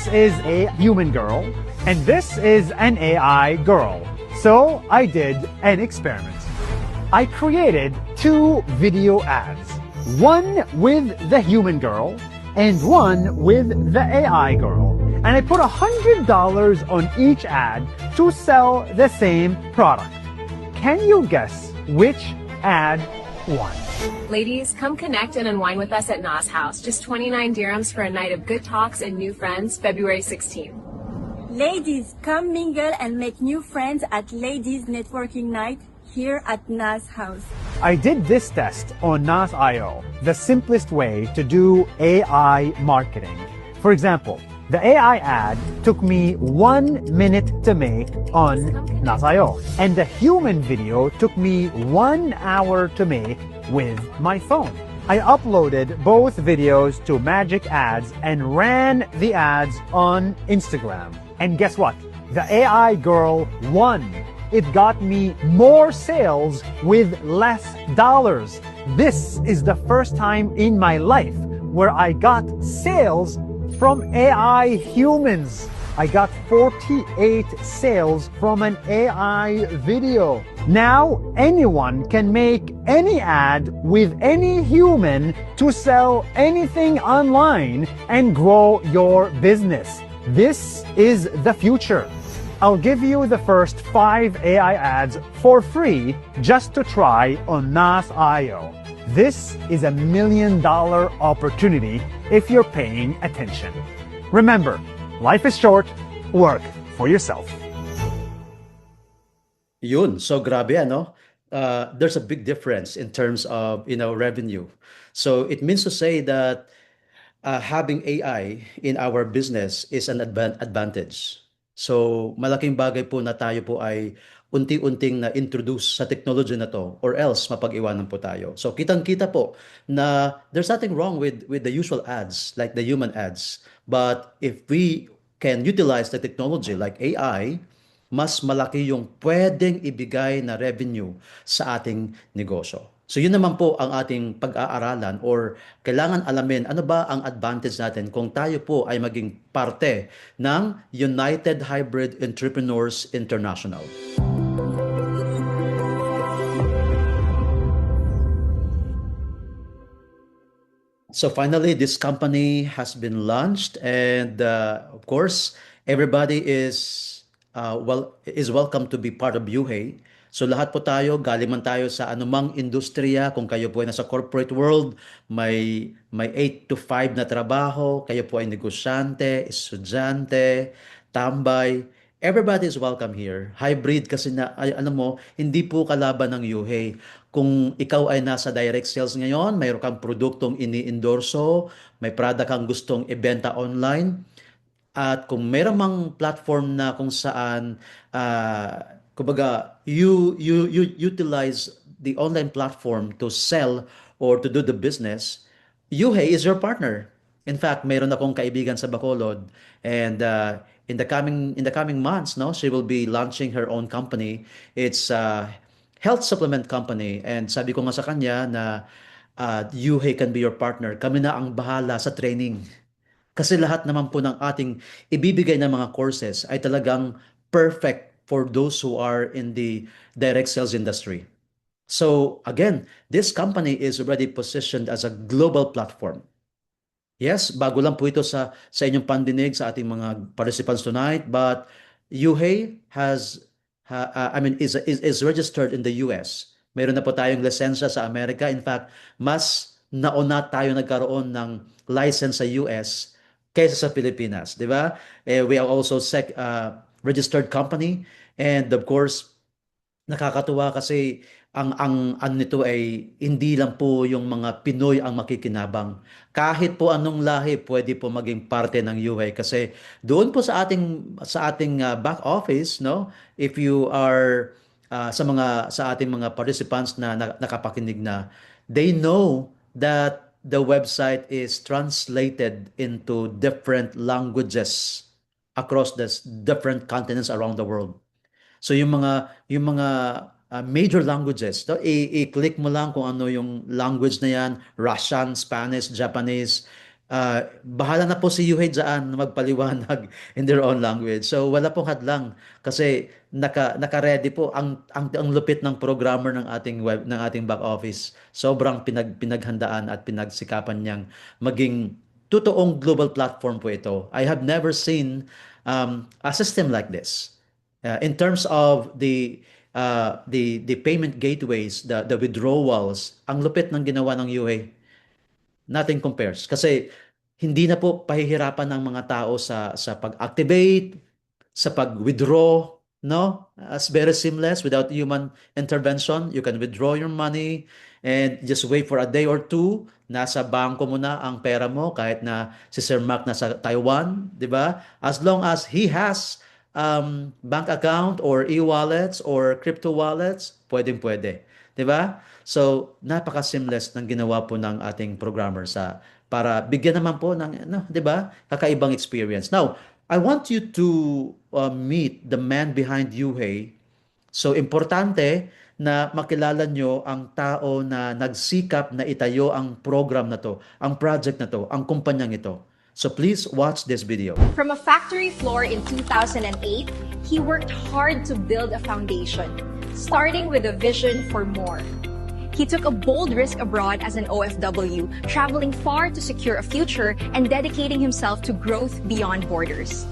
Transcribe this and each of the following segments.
this is a human girl, and this is an AI girl. So I did an experiment. I created two video ads, one with the human girl and one with the AI girl. And I put $100 on each ad to sell the same product. Can you guess which ad won? Ladies, come connect and unwind with us at Nas House. Just 29 dirhams for a night of good talks and new friends, February 16th. Ladies, come mingle and make new friends at Ladies Networking Night here at Nas House. I did this test on Nas.io, the simplest way to do AI marketing. For example, the AI ad took me 1 minute to make on Nas.io, and the human video took me 1 hour to make with my phone. I uploaded both videos to Magic Ads and ran the ads on Instagram. And guess what? The AI girl won. It got me more sales with less dollars. This is the first time in my life where I got sales from AI humans. I got 48 sales from an AI video. Now anyone can make any ad with any human to sell anything online and grow your business. This is the future. I'll give you the first 5 AI ads for free just to try on Nas.io. This is $1 million opportunity if you're paying attention. Remember, life is short, work for yourself. Yun, so grabe ano? There's a big difference in terms of revenue. So it means to say that having AI in our business is an advantage. So malaking bagay po na tayo po ay unti-unting na-introduce sa technology na to, or else mapag-iwanan po tayo. So kitang-kita po na there's nothing wrong with the usual ads, like the human ads. But if we can utilize the technology like AI, mas malaki yung pwedeng ibigay na revenue sa ating negosyo. So yun naman po ang ating pag-aaralan, or kailangan alamin ano ba ang advantage natin kung tayo po ay maging parte ng United Hybrid Entrepreneurs International. So finally, this company has been launched, and of course, everybody is welcome to be part of UHEY. So lahat po tayo, galing man tayo sa anumang industriya, kung kayo po ay nasa corporate world, may 8 to 5 na trabaho, kayo po ay negosyante, estudyante, tambay, everybody is welcome here. Hybrid kasi alam mo, hindi po kalaban ng UHEY. Kung ikaw ay nasa direct sales ngayon, mayroon kang produktong ini-endorso, may product kang gustong ibenta online, at kung mayroon mang platform na kung saan kumbaga you utilize the online platform to sell or to do the business, UHEY is your partner. In fact, mayroon akong kaibigan sa Bacolod, and in the coming months, no, she will be launching her own company. It's a health supplement company, and sabi ko nga sa kanya na UHEY can be your partner. Kami na ang bahala sa training. Kasi lahat naman po ng ating ibibigay na mga courses ay talagang perfect for those who are in the direct sales industry. So again, this company is already positioned as a global platform. Yes, bago lang po ito sa inyong pandinig sa ating mga participants tonight, but UHEY is registered in the US. Meron na po tayong lisensya sa Amerika. In fact, mas nauna tayo nagkaroon ng license sa US kaysa sa Pilipinas, di ba? We are also registered company, and of course, nakakatuwa kasi ang nito ay hindi lang po yung mga Pinoy ang makikinabang. Kahit po anong lahi pwede po maging parte ng UHEY, kasi doon po sa ating back office, no, if you are sa ating mga participants na nakapakinig na, they know that the website is translated into different languages across the different continents around the world. So yung mga major languages, i-click mo lang kung ano yung language na yan: Russian, Spanish, Japanese, bahala na po si Yuhei dyan magpaliwanag in their own language. So wala pong hadlang kasi naka-ready po ang lupit ng programmer ng ating back office. Sobrang pinaghandaan at pinagsikapan niyang maging totoong global platform po ito. I have never seen a system like this. In terms of the payment gateways, the withdrawals, ang lupit ng ginawa ng UA, nothing compares. Kasi hindi na po pahihirapan ng mga tao sa pag-activate, sa pag-withdraw, no? It's very seamless without human intervention. You can withdraw your money and just wait for a day or two. Nasa bangko mo na ang pera mo kahit na si Sir Mark nasa Taiwan, di ba? As long as he has bank account or e-wallets or crypto wallets, pwedeng-pwede. Di ba? So, napaka-seamless ng ginawa po ng ating programmer para bigyan naman po ng, no, 'di ba? Kakaibang experience. Now, I want you to meet the man behind Yuhei. So, importante na makilala nyo ang tao na nagsikap na itayo ang program na to, ang project na to, ang kumpanyang ito. So, please watch this video. From a factory floor in 2008, he worked hard to build a foundation, starting with a vision for more. He took a bold risk abroad as an OFW, traveling far to secure a future and dedicating himself to growth beyond borders.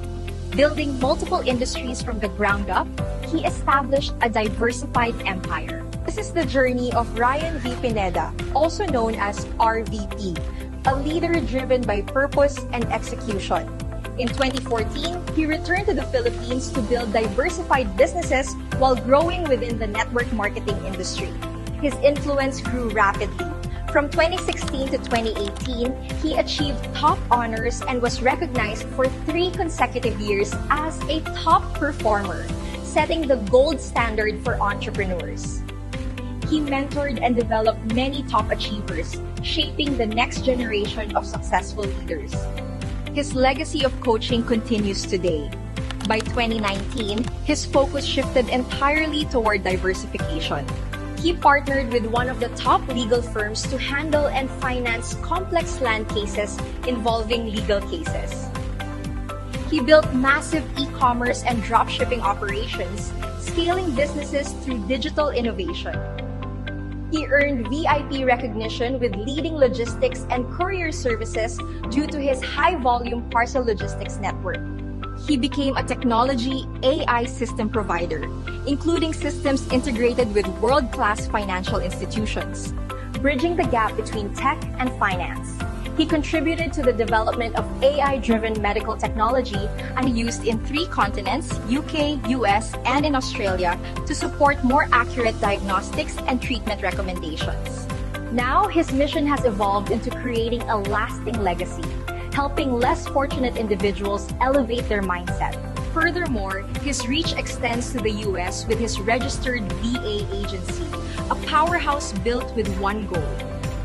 Building multiple industries from the ground up, he established a diversified empire. This is the journey of Ryan V. Pineda, also known as RVP, a leader driven by purpose and execution. In 2014, he returned to the Philippines to build diversified businesses while growing within the network marketing industry. His influence grew rapidly. From 2016 to 2018, he achieved top honors and was recognized for 3 consecutive years as a top performer, setting the gold standard for entrepreneurs. He mentored and developed many top achievers, shaping the next generation of successful leaders. His legacy of coaching continues today. By 2019, his focus shifted entirely toward diversification. He partnered with one of the top legal firms to handle and finance complex land cases involving legal cases. He built massive e-commerce and dropshipping operations, scaling businesses through digital innovation. He earned VIP recognition with leading logistics and courier services due to his high-volume parcel logistics network. He became a technology AI system provider, including systems integrated with world-class financial institutions, bridging the gap between tech and finance. He contributed to the development of AI-driven medical technology and used in 3 continents, UK, US, and in Australia, to support more accurate diagnostics and treatment recommendations. Now, his mission has evolved into creating a lasting legacy, helping less fortunate individuals elevate their mindset. Furthermore, his reach extends to the US with his registered VA agency, a powerhouse built with one goal: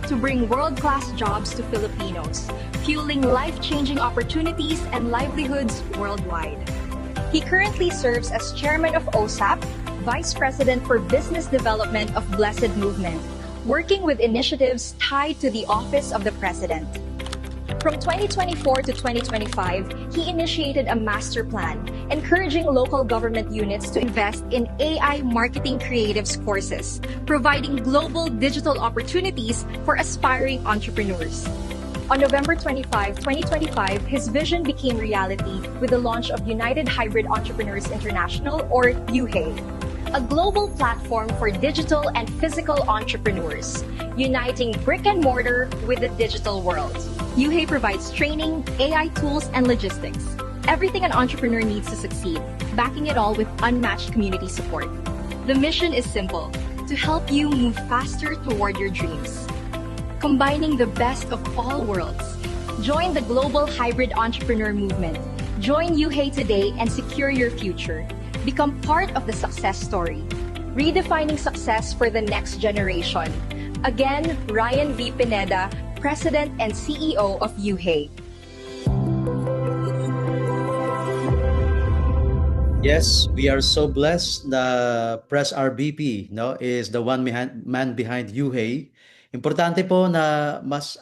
to bring world-class jobs to Filipinos, fueling life-changing opportunities and livelihoods worldwide. He currently serves as chairman of OSAP, vice president for business development of Blessed Movement, working with initiatives tied to the office of the president. From 2024 to 2025, he initiated a master plan, encouraging local government units to invest in AI marketing creatives courses, providing global digital opportunities for aspiring entrepreneurs. On November 25, 2025, his vision became reality with the launch of United Hybrid Entrepreneurs International, or UHE, a global platform for digital and physical entrepreneurs, uniting brick and mortar with the digital world. UHE provides training, AI tools, and logistics. Everything an entrepreneur needs to succeed, backing it all with unmatched community support. The mission is simple: to help you move faster toward your dreams. Combining the best of all worlds. Join the global hybrid entrepreneur movement. Join UHE today and secure your future. Become part of the success story, redefining success for the next generation. Again, Ryan V. Pineda, President and CEO of UHE. Yes, we are so blessed na Press RBP, no, is the man behind UHE. Importante po na mas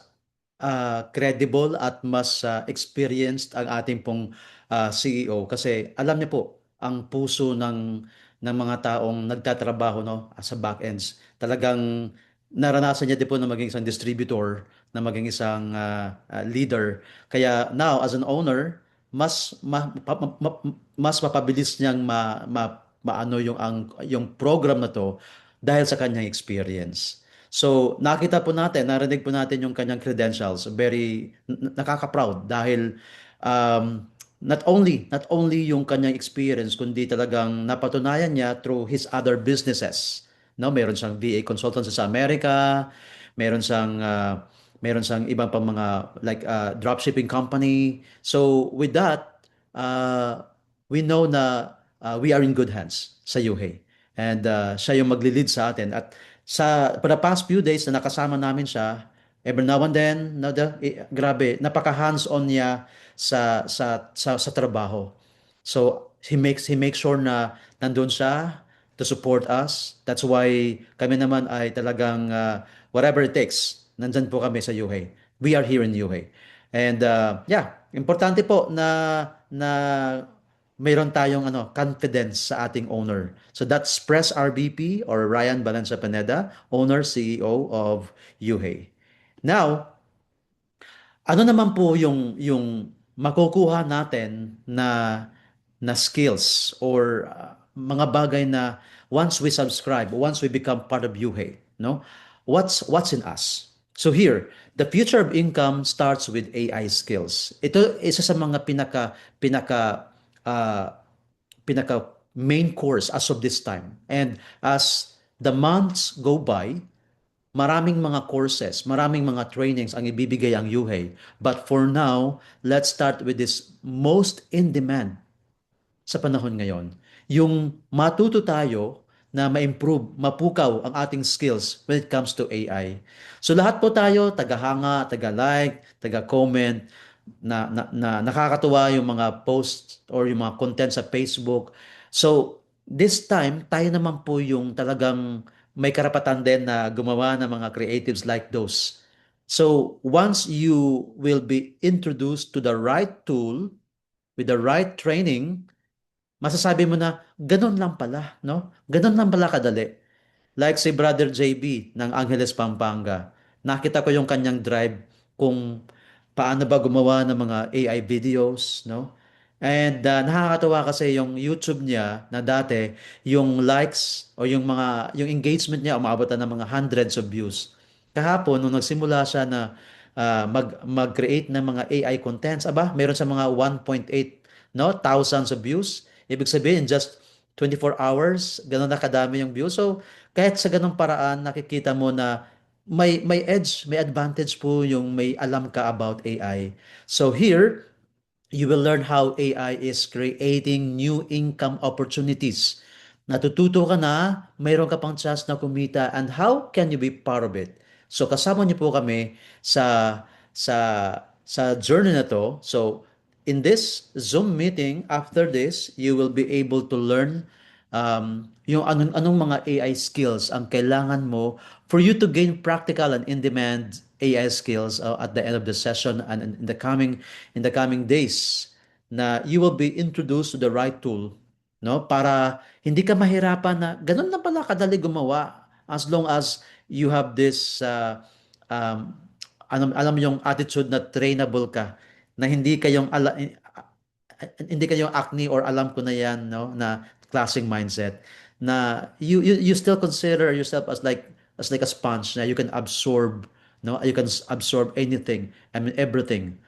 credible at mas experienced ang ating pong CEO kasi alam niya po ang puso ng mga taong nagtatrabaho no sa back ends. Talagang naranasan niya din po na maging isang distributor, na maging isang leader. Kaya now as an owner, mas mapabilis niyang maano yung program na to dahil sa kanyang experience. So, nakita po natin, narinig po natin yung kanyang credentials. Very nakaka-proud dahil not only yung kanyang experience kundi talagang napatunayan niya through his other businesses. No, meron siyang VA consultancy sa Amerika, meron siyang ibang pang mga like dropshipping company. So, with that, we know na we are in good hands sa Yuhei. And siya yung magli-lead sa atin. At for the past few days na nakasama namin siya, every now and then, grabe, napaka hands-on niya sa trabaho. So he makes sure na nandun siya to support us. That's why kami naman ay talagang whatever it takes, nandyan po kami sa UHEI. We are here in UHEI. And yeah, importante po na mayroon tayong confidence sa ating owner. So that's Press RBP or Ryan Valencia Pineda, owner CEO of UHEI. Now, ano naman po yung makukuha natin na skills or mga bagay na once we subscribe, once we become part of UHEI, no? What's in us? So here, the future of income starts with AI skills. Ito isa sa mga uh, pinaka main course as of this time. And as the months go by, maraming mga courses, maraming mga trainings ang ibibigay ang UHEI. But for now, let's start with this most in demand sa panahon ngayon. Yung matuto tayo na ma-improve, mapukaw ang ating skills when it comes to AI. So lahat po tayo, taga-hanga, taga-like, taga-comment, na nakakatuwa yung mga posts or yung mga content sa Facebook. So this time, tayo naman po yung talagang may karapatan din na gumawa ng mga creatives like those. So once you will be introduced to the right tool, with the right training, masasabi mo na, ganun lang pala, no? Ganun lang pala kadali. Like si Brother JB ng Angeles, Pampanga. Nakita ko yung kanyang drive kung paano ba gumawa ng mga AI videos, no? And nakakatawa kasi yung YouTube niya na dati, yung likes o yung engagement niya umabot na ng mga hundreds of views. Kahapon nung nagsimula siya na mag-create ng mga AI contents, meron sa mga 1.8 no, thousands of views. Ibig sabihin just 24 hours, gano'n na kadami yung views. So, kahit sa ganong paraan, nakikita mo na may edge, may advantage po yung may alam ka about AI. So here, you will learn how AI is creating new income opportunities. Natututo ka na, mayroon ka pang chance na kumita, and how can you be part of it? So kasama niyo po kami sa sa journey na to. So in this Zoom meeting, after this, you will be able to learn yung anong mga AI skills ang kailangan mo for you to gain practical and in-demand AI skills at the end of the session and in the coming days na you will be introduced to the right tool, no, para hindi ka mahirapan na ganun na pala kadali gumawa as long as you have this alam mo yung attitude na trainable ka, na hindi kayong acne or alam ko na yan, no, na klaseng mindset, na you still consider yourself as like a sponge na you can absorb, no, you can absorb anything, I mean everything,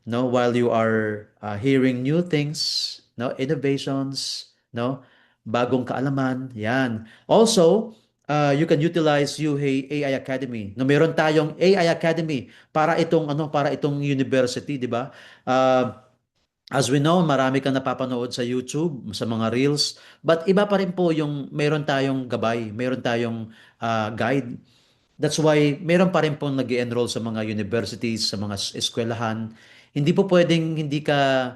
no, while you are hearing new things, no, innovations, no, bagong kaalaman, yan. Also, you can utilize UHEI AI Academy. No, meron tayong AI Academy para itong university, di ba? As we know, marami kang napapanood sa YouTube, sa mga reels, but iba pa rin po yung meron tayong gabay, meron tayong guide. That's why meron pa rin pong nag-enroll sa mga universities, sa mga eskwelahan. Hindi po pwedeng hindi ka,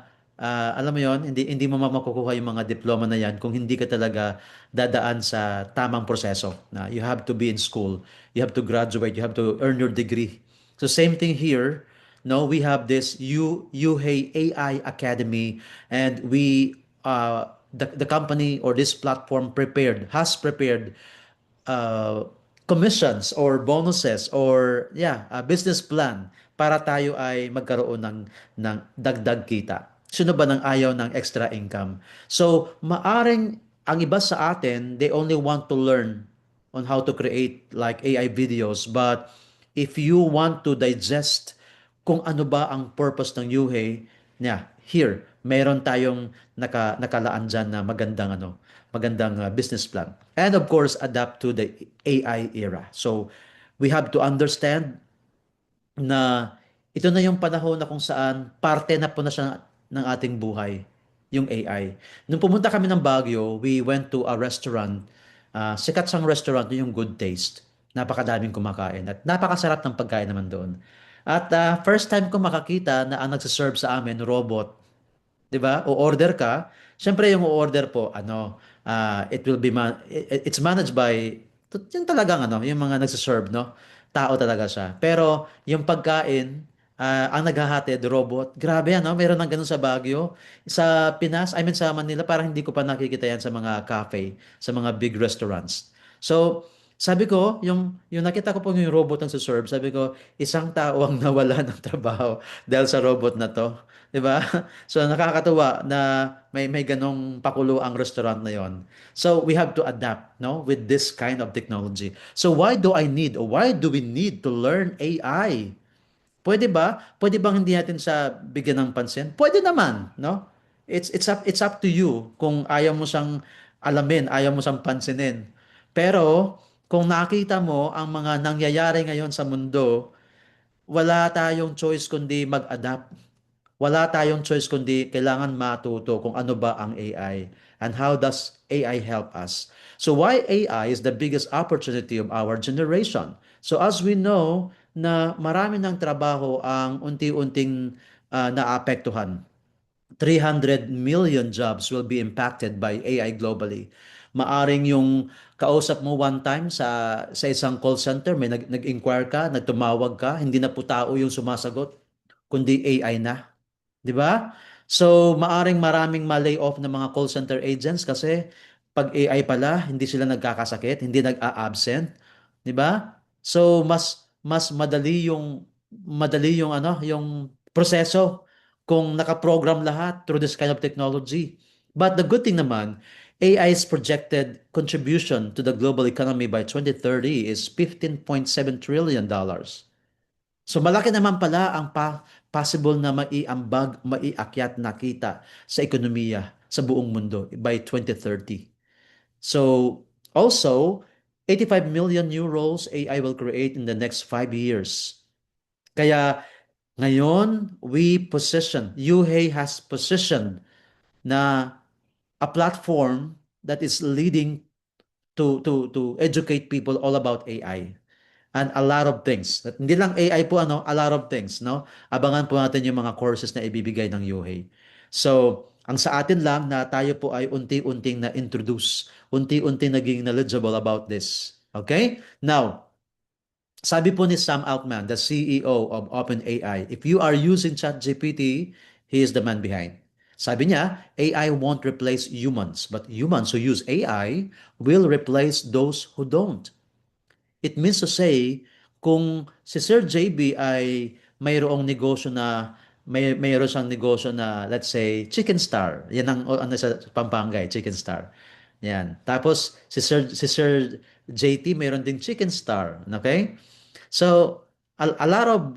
alam mo yon, hindi mo makukuha yung mga diploma na yan kung hindi ka talaga dadaan sa tamang proseso. Na you have to be in school, you have to graduate, you have to earn your degree. So same thing here, no, we have this UHey AI Academy, and the company or this platform has prepared uh, commissions or bonuses or yeah, a business plan para tayo ay magkaroon ng dagdag kita. Sino ba nang ayaw ng extra income? So, maaring ang iba sa atin, they only want to learn on how to create like AI videos. But if you want to digest kung ano ba ang purpose ng UHey, yeah, here, meron tayong nakalaan dyan na magandang business plan. And of course, adapt to the AI era. So, we have to understand na ito na yung panahon na kung saan parte na po na siya ng ating buhay, yung AI. Nung pumunta kami ng Baguio, we went to a restaurant. Sikat siyang restaurant, yung Good Taste. Napakadaming kumakain at napakasarap ng pagkain naman doon. At first time ko makakita na ang nagsiserve sa amin, robot. 'Di ba? O-order ka. Siyempre yung o-order po, it will be it's managed by yung talagang yung mga nagse-serve, no? Tao talaga siya. Pero yung pagkain, ang naghahatid, robot. Grabe meron ng ganun sa Baguio. Sa Pinas, I mean sa Manila, parang hindi ko pa nakikita yan sa mga cafe, sa mga big restaurants. So, sabi ko, yung nakita ko po yung robot ang serve, sabi ko, isang tao ang nawala ng trabaho dahil sa robot na to. 'Di ba? So nakakatuwa na may ganong pakulo ang restaurant na yon. So we have to adapt, no, with this kind of technology. So why do we need to learn AI? Pwede ba? Pwede bang hindi natin sa bigyan ng pansin? Pwede naman, no? It's up to you kung ayaw mo siyang alamin, ayaw mo siyang pansinin. Pero kung nakita mo ang mga nangyayari ngayon sa mundo, wala tayong choice kundi mag-adapt. Wala tayong choice kundi kailangan matuto kung ano ba ang AI and how does AI help us. So why AI is the biggest opportunity of our generation. So as we know na marami ng trabaho ang unti-unting naapektuhan. 300 million jobs will be impacted by AI globally. Maaring yung kausap mo one time sa isang call center, may nag-inquire ka, nagtumawag ka, hindi na po tao yung sumasagot, kundi AI na. 'Di ba? So, maaring maraming ma-lay off ng mga call center agents kasi pag AI pala, hindi sila nagkakasakit, hindi nag-a-absent, 'di ba? So, mas madali yung yung proseso kung naka-program lahat through this kind of technology. But the good thing naman, AI's projected contribution to the global economy by 2030 is $15.7 trillion. So malaki naman pala ang possible na maiakyat na kita sa ekonomiya sa buong mundo by 2030. So also, 85 million new roles AI will create in the next 5 years. Kaya ngayon, UHey has positioned na a platform that is leading to educate people all about AI and a lot of things. At hindi lang AI po a lot of things, no? Abangan po natin yung mga courses na ibibigay ng UHey. So, ang sa atin lang na tayo po ay unti-unting na-introduce, unti-unting naging knowledgeable about this. Okay? Now, sabi po ni Sam Altman, the CEO of OpenAI, if you are using ChatGPT, he is the man behind. Sabi niya, AI won't replace humans, but humans who use AI will replace those who don't. It means to say, kung si Sir JB ay mayroong negosyo na mayroon siyang negosyo na let's say Chicken Star. Yan ang sa Pampanga, Chicken Star. Yan. Tapos si Sir JT mayroon ding Chicken Star, okay? So a lot of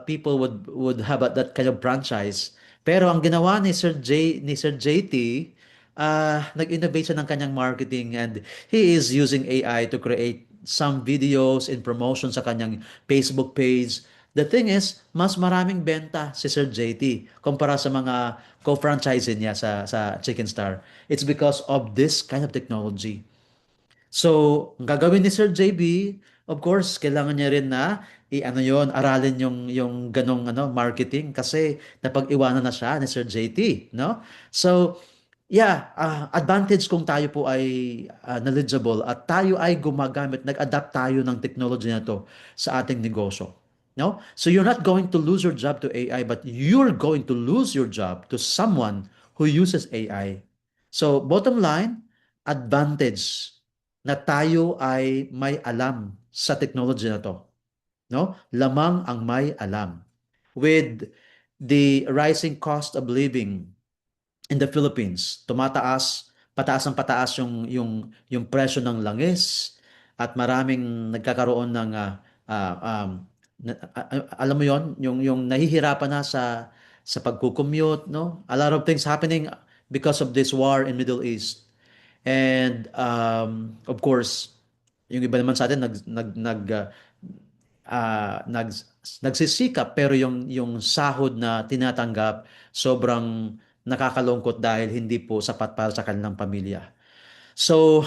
people would have that kind of franchise. Pero ang ginawa ni Sir JT, nag-innovate siya ng kanyang marketing and he is using AI to create some videos in promotion sa kanyang Facebook page. The thing is, mas maraming benta si Sir JT kumpara sa mga co-franchise niya sa Chicken Star. It's because of this kind of technology. So, ang gagawin ni Sir JB, of course, kailangan niya rin na aralin yung ganong marketing kasi napag-iwanan na siya ni Sir JT, no? So, yeah, advantage kung tayo po ay knowledgeable at tayo ay gumagamit, nag-adapt tayo ng technology na to sa ating negosyo. No? So you're not going to lose your job to AI, but you're going to lose your job to someone who uses AI. So bottom line, advantage na tayo ay may alam sa technology na to. No? Lamang ang may alam. With the rising cost of living in the Philippines, pataas ang pataas yung presyo ng langis at maraming nagkakaroon ng alam mo yon, yung nahihirapan na sa pagko-commute, no? A lot of things happening because of this war in Middle East. And of course, yung iba naman sa atin nag nagsisikap pero yung sahod na tinatanggap sobrang nakakalungkot dahil hindi po sapat para sa kanilang pamilya. So,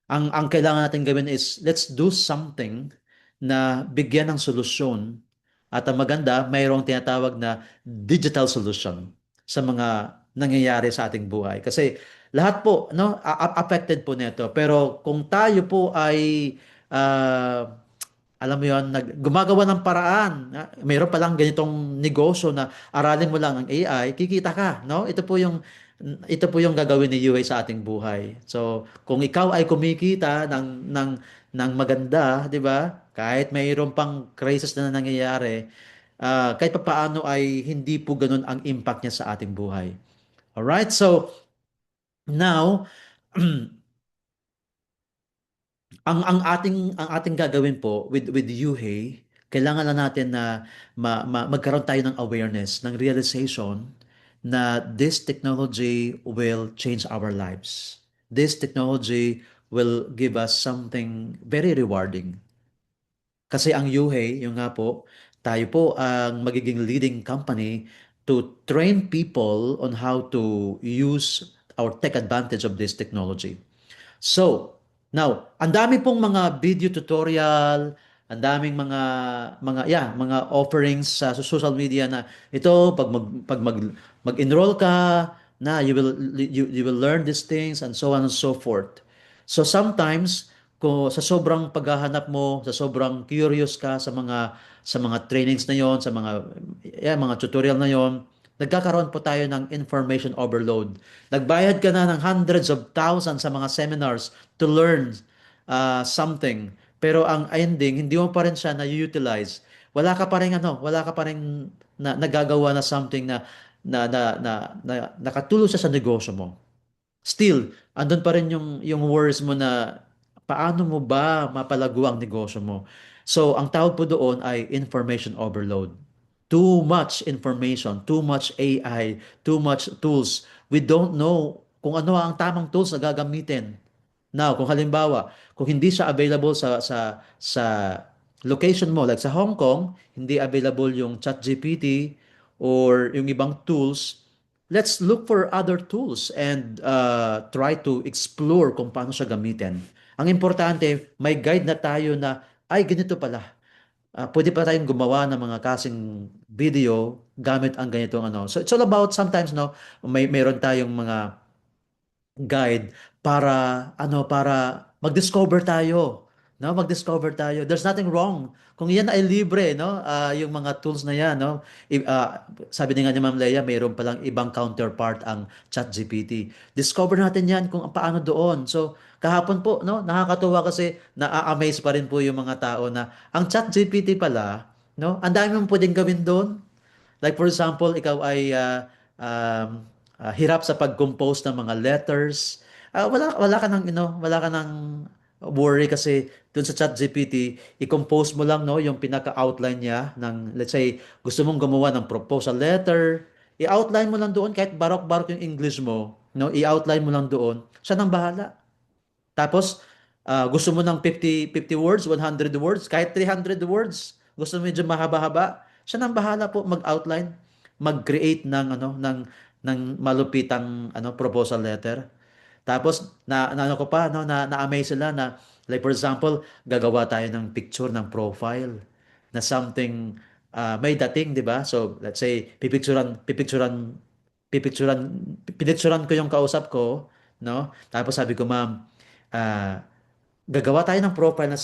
ang kailangan natin gawin is let's do something na bigyan ng solusyon at ang maganda, mayroong tinatawag na digital solution sa mga nangyayari sa ating buhay. Kasi lahat po no affected po nito. Pero kung tayo po ay alam mo yon, gumagawa ng paraan. Mayroon pa lang ganitong negosyo na aralin mo lang ang AI, kikita ka, no? Ito po yung gagawin ni UA sa ating buhay. So, kung ikaw ay kumikita ng maganda, 'di ba? Kahit mayroon pang crisis na nangyayari, kahit papaano ay hindi po ganun ang impact niya sa ating buhay. All right? So, now ang ating gagawin po with Yuhei, kailangan lang natin na magkaroon tayo ng awareness, ng realization na this technology will change our lives. This technology will give us something very rewarding. Kasi ang Yuhei, yung nga po, tayo po ang magiging leading company to train people on how to use or take advantage of this technology. So, now, ang dami pong mga video tutorial, ang daming mga offerings sa social media na ito pag mag-enroll ka na you will learn these things and so on and so forth. So sometimes ko sa sobrang paghahanap mo, sa sobrang curious ka sa mga trainings na 'yon, sa mga tutorial na 'yon, nagkakaroon po tayo ng information overload. Nagbayad ka na ng hundreds of thousands sa mga seminars to learn something. Pero ang ending, hindi mo pa rin siya na-utilize. Wala ka pa rin nagagawa na something na nakatulong siya sa negosyo mo. Still, andun pa rin yung worries mo na paano mo ba mapalago ang negosyo mo. So, ang tawag po doon ay information overload. Too much information, too much AI, too much tools. We don't know kung ano ang tamang tools na gagamitin. Now, kung halimbawa, kung hindi siya available sa location mo, like sa Hong Kong, hindi available yung ChatGPT or yung ibang tools, let's look for other tools and try to explore kung paano siya gamitin. Ang importante, may guide na tayo na, ay, ganito pala. Pwede pa tayong gumawa ng mga kasing video gamit ang ganitong ano. So it's all about sometimes no, mayroon tayong mga guide para mag-discover tayo. No, mag-discover tayo. There's nothing wrong. Kung yan ay libre, no, yung mga tools na yan, no, sabi nga ni Ma'am Leia, mayroon palang ibang counterpart ang ChatGPT. Discover natin yan kung paano doon. So, kahapon po, no, nakakatuwa kasi na-amaze pa rin po yung mga tao na ang ChatGPT pala, no, ang dami mong pwedeng gawin doon. Like for example, ikaw ay hirap sa pag-compose ng mga letters. Wala ka nang wala ka nang worry kasi dun sa ChatGPT, i-compose mo lang no yung pinaka-outline niya ng let's say gusto mong gumawa ng proposal letter, i-outline mo lang doon kahit barok-barok yung English mo, no? I-outline mo lang doon. Siya nang bahala. Tapos, gusto mo ng 50 words, 100 words, kahit 300 words, gusto mo medyo mahaba-haba, siya nang bahala po mag-outline, mag-create ng malupitang proposal letter. Tapos na ano ko pa no na-amaze sila na like for example, gagawa tayo ng picture ng profile na something may dating, 'di ba? So let's say pinicturan ko yung kausap ko, no? Tapos sabi ko, ma'am, ah, gagawa tayo ng profile na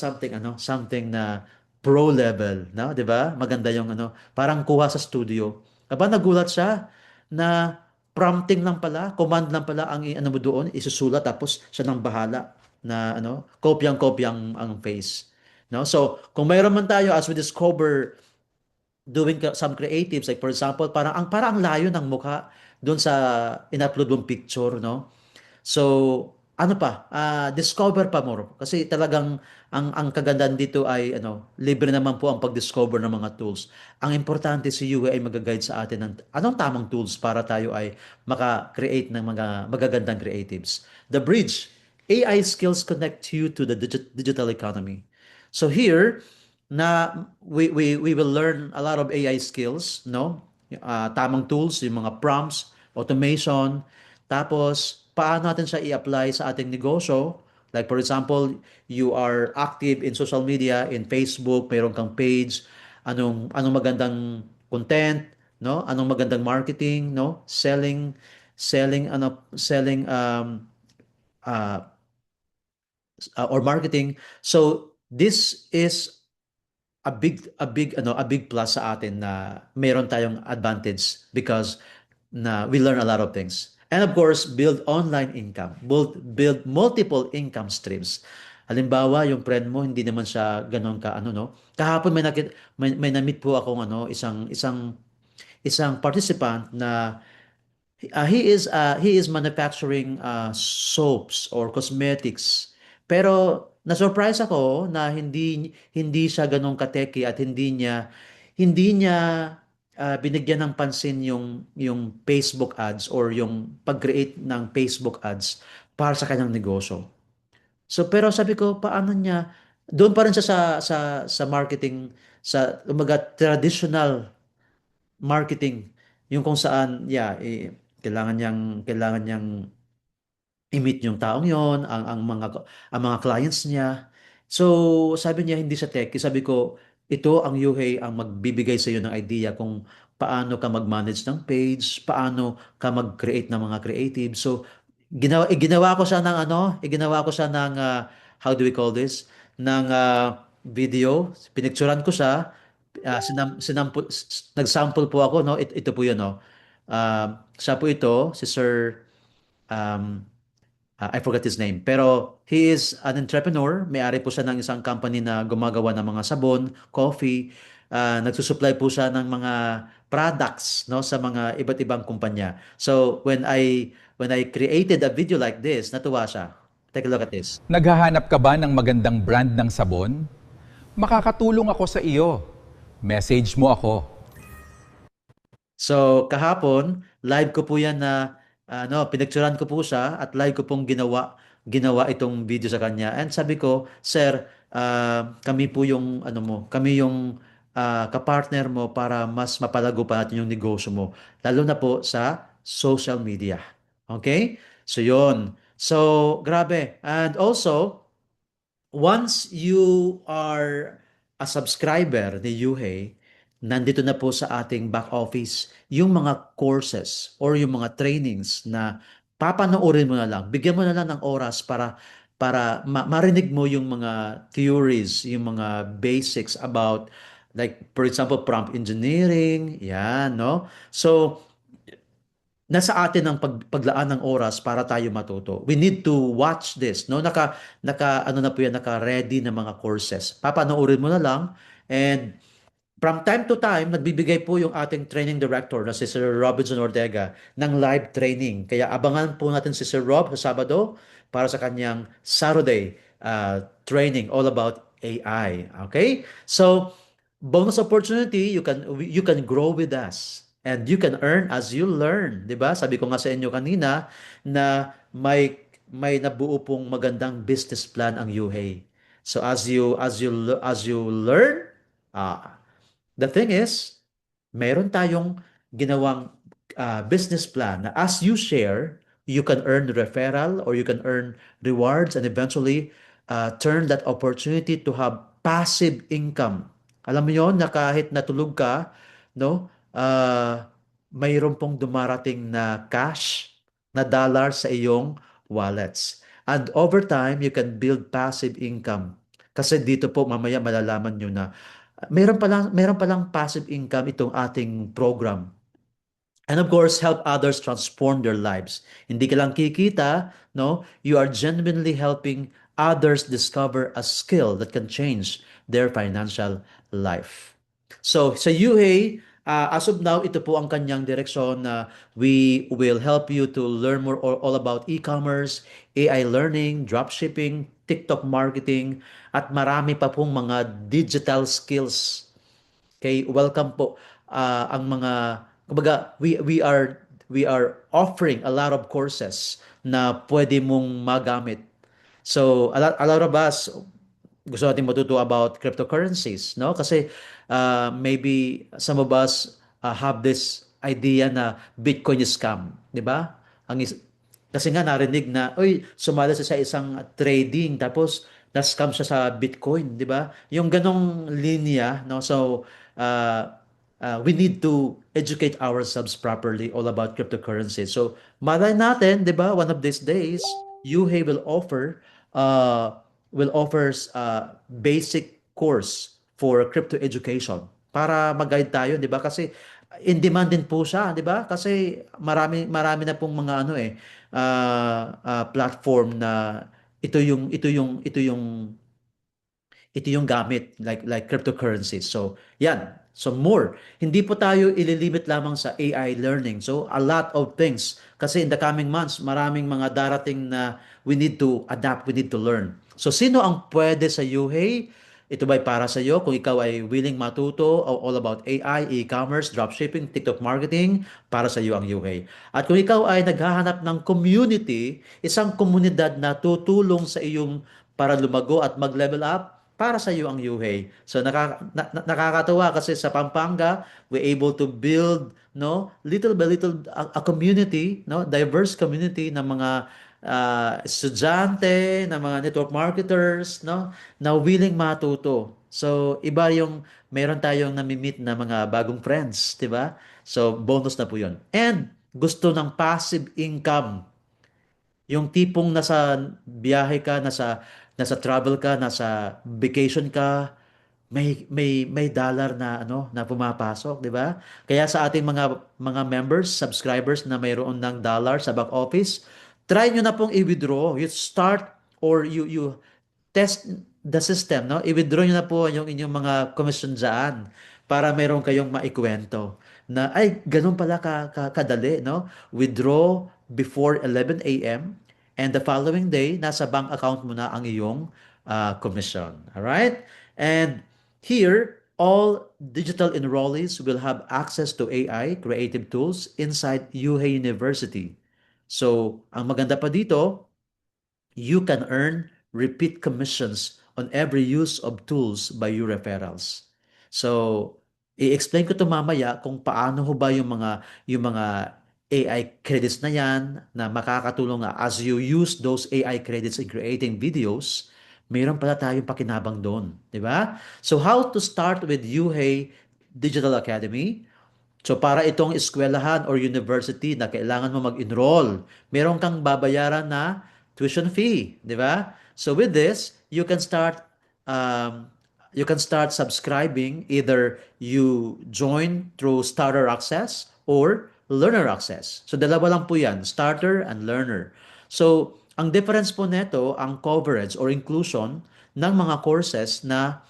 something na pro level, no? 'Di ba? Maganda yung ano, parang kuha sa studio. Aba, nagulat siya na prompting lang pala, command lang pala ang ano mo doon, isusulat tapos siya nang bahala na ano, kopyang-kopyang ang face. No? So, kung mayroon man tayo as we discover doing some creatives like for example, parang ang layo ng mukha doon sa in-upload mong picture, no? So, ano pa, discover pa more. Kasi talagang ang kagandahan dito ay ano, libre naman po ang pag-discover ng mga tools. Ang importante si UA ay mag-guide sa atin ng anong tamang tools para tayo ay maka-create ng mga magagandang creatives. The bridge, AI skills connect you to the digital economy. So here, na we will learn a lot of AI skills, no? Tamang tools, yung mga prompts, automation, tapos paano natin siya i-apply sa ating negosyo. Like for example, you are active in social media, in Facebook, mayroon kang page, anong magandang content, no? Anong magandang marketing, no? Selling or marketing. So this is a big plus sa atin na mayroon tayong advantage because na we learn a lot of things. And of course, build online income. Build multiple income streams. Halimbawa, yung friend mo hindi naman siya ganoon ka ano no. Kahapon may na-meet po akong ano isang participant na he is manufacturing soaps or cosmetics. Pero na-surprise ako na hindi siya ganun kateki at hindi niya binigyan ng pansin yung Facebook ads or yung pag-create ng Facebook ads para sa kanyang negosyo. So pero sabi ko paano niya doon pa rin siya sa marketing sa umaga traditional marketing yung kung saan kailangan niyang i-meet yung taong yon ang mga clients niya. So, sabi niya hindi siya techie. Sabi ko, ito ang Yuhei ang magbibigay sa iyo ng idea kung paano ka mag-manage ng page, paano ka mag-create ng mga creative. So, ginawa ko siya ng ginawa ko siya ng how do we call this? Ng video. Pinicturean ko siya. Nag-sample po ako, no? Ito po yun, no? Siya po ito, si Sir um, I forgot his name. Pero he is an entrepreneur. May-ari po siya ng isang company na gumagawa ng mga sabon, coffee. Nagsusupply po siya ng mga products no sa mga iba't ibang kumpanya. So when I created a video like this, natuwa siya. Take a look at this. Naghahanap ka ba ng magandang brand ng sabon? Makakatulong ako sa iyo. Message mo ako. So, kahapon, live ko po yan na, pinicturean ko po siya at live ko pong ginawa itong video sa kanya. And sabi ko, Sir, kami po yung, kami yung kapartner mo para mas mapalago pa natin yung negosyo mo. Lalo na po sa social media. Okay? So, yun. So, grabe. And also, once you are a subscriber ni Yuhei, nandito na po sa ating back office yung mga courses or yung mga trainings na papanoorin mo na lang. Bigyan mo na lang ng oras para marinig mo yung mga theories, yung mga basics about like for example prompt engineering, yan, no? So nasa atin ang paglaan ng oras para tayo matuto. We need to watch this, no? Naka ano na po yan, naka-ready na mga courses. Papanoorin mo na lang and from time to time, nagbibigay po yung ating training director na si Sir Robinson Ortega ng live training. Kaya abangan po natin si Sir Rob sa Sabado para sa kanyang Saturday training all about AI. Okay? So, bonus opportunity, you can grow with us. And you can earn as you learn, 'di ba? Sabi ko nga sa inyo kanina na may nabuo pong magandang business plan ang Yuhei. So as you learn, ah the thing is, meron tayong ginawang business plan na as you share, you can earn referral or you can earn rewards and eventually turn that opportunity to have passive income. Alam mo yon na kahit natulog ka, no, mayroon pong dumarating na cash na dollar sa iyong wallets. And over time, you can build passive income Kasi dito po mamaya malalaman nyo na meron palang passive income itong ating program. And of course, help others transform their lives. Hindi ka lang kikita, no? You are genuinely helping others discover a skill that can change their financial life. So, sa UA, as of now, ito po ang kanyang direksyon na we will help you to learn more all about e-commerce, AI learning, dropshipping, TikTok marketing, at marami pa pong mga digital skills. Okay, welcome po ang mga kumbaga we are offering a lot of courses na pwede mong magamit. So a lot of us gusto natin matuto about cryptocurrencies, no? Kasi maybe some of us have this idea na Bitcoin is scam, 'di ba? Kasi nga narinig na, oy, sumali siya sa isang trading tapos na-scam siya sa Bitcoin, 'di ba? Yung ganong linya, no? So we need to educate ourselves properly all about cryptocurrency. So, malay natin, 'di ba, one of these days, UHEY uh, will offers basic course for crypto education para mag-guide tayo, 'di ba? Kasi in demand din po siya, 'di ba? Kasi marami marami na pong mga ano platform na ito yung gamit like cryptocurrencies. So, yan. So more. Hindi po tayo ililimit lamang sa AI learning. So a lot of things. Kasi in the coming months, maraming mga darating na we need to adapt, we need to learn. So sino ang pwede sa UHEY? Ito ba'y para sa iyo kung ikaw ay willing matuto all about AI, e-commerce, dropshipping, TikTok marketing, para sa iyo ang UHEY. At kung ikaw ay naghahanap ng community, isang komunidad na tutulong sa iyong para lumago at mag-level up, para sa iyo ang UHEY. So nakakatuwa kasi sa Pampanga, we able to build no little by little a community, no, diverse community ng mga estudyante, ng mga network marketers, no, na willing matuto. So iba yung meron tayong nami-meet na mga bagong friends, 'di ba? So bonus na po 'yon. And gusto ng passive income, yung tipong nasa biyahe ka, nasa travel ka, nasa vacation ka, may dollar na ano na pumapasok, 'di ba? Kaya sa ating mga members, subscribers na mayroon ng dollar sa back office, try nyo na pong i-withdraw. You start or you test the system, no? I-withdraw nyo na po yung inyong mga commission dyan para meron kayong maikwento na ay ganun pala kadali, no? Withdraw before 11 a.m. and the following day nasa bank account mo na ang iyong commission. All right? And here all digital enrollees will have access to AI creative tools inside UHEY University. So, ang maganda pa dito, you can earn repeat commissions on every use of tools by your referrals. So, i-explain ko to mamaya kung paano ho ba yung mga AI credits na yan na makakatulong nga as you use those AI credits in creating videos, mayroon pala tayong pakinabang doon, di ba? So, how to start with UHEY Digital Academy? So para itong eskwelahan or university na kailangan mo mag-enroll, meron kang babayaran na tuition fee, di ba? So with this, um, you can start subscribing. Either you join through Starter Access or Learner Access. So dalawa lang po yan, Starter and Learner. So ang difference po nito, ang coverage or inclusion ng mga courses na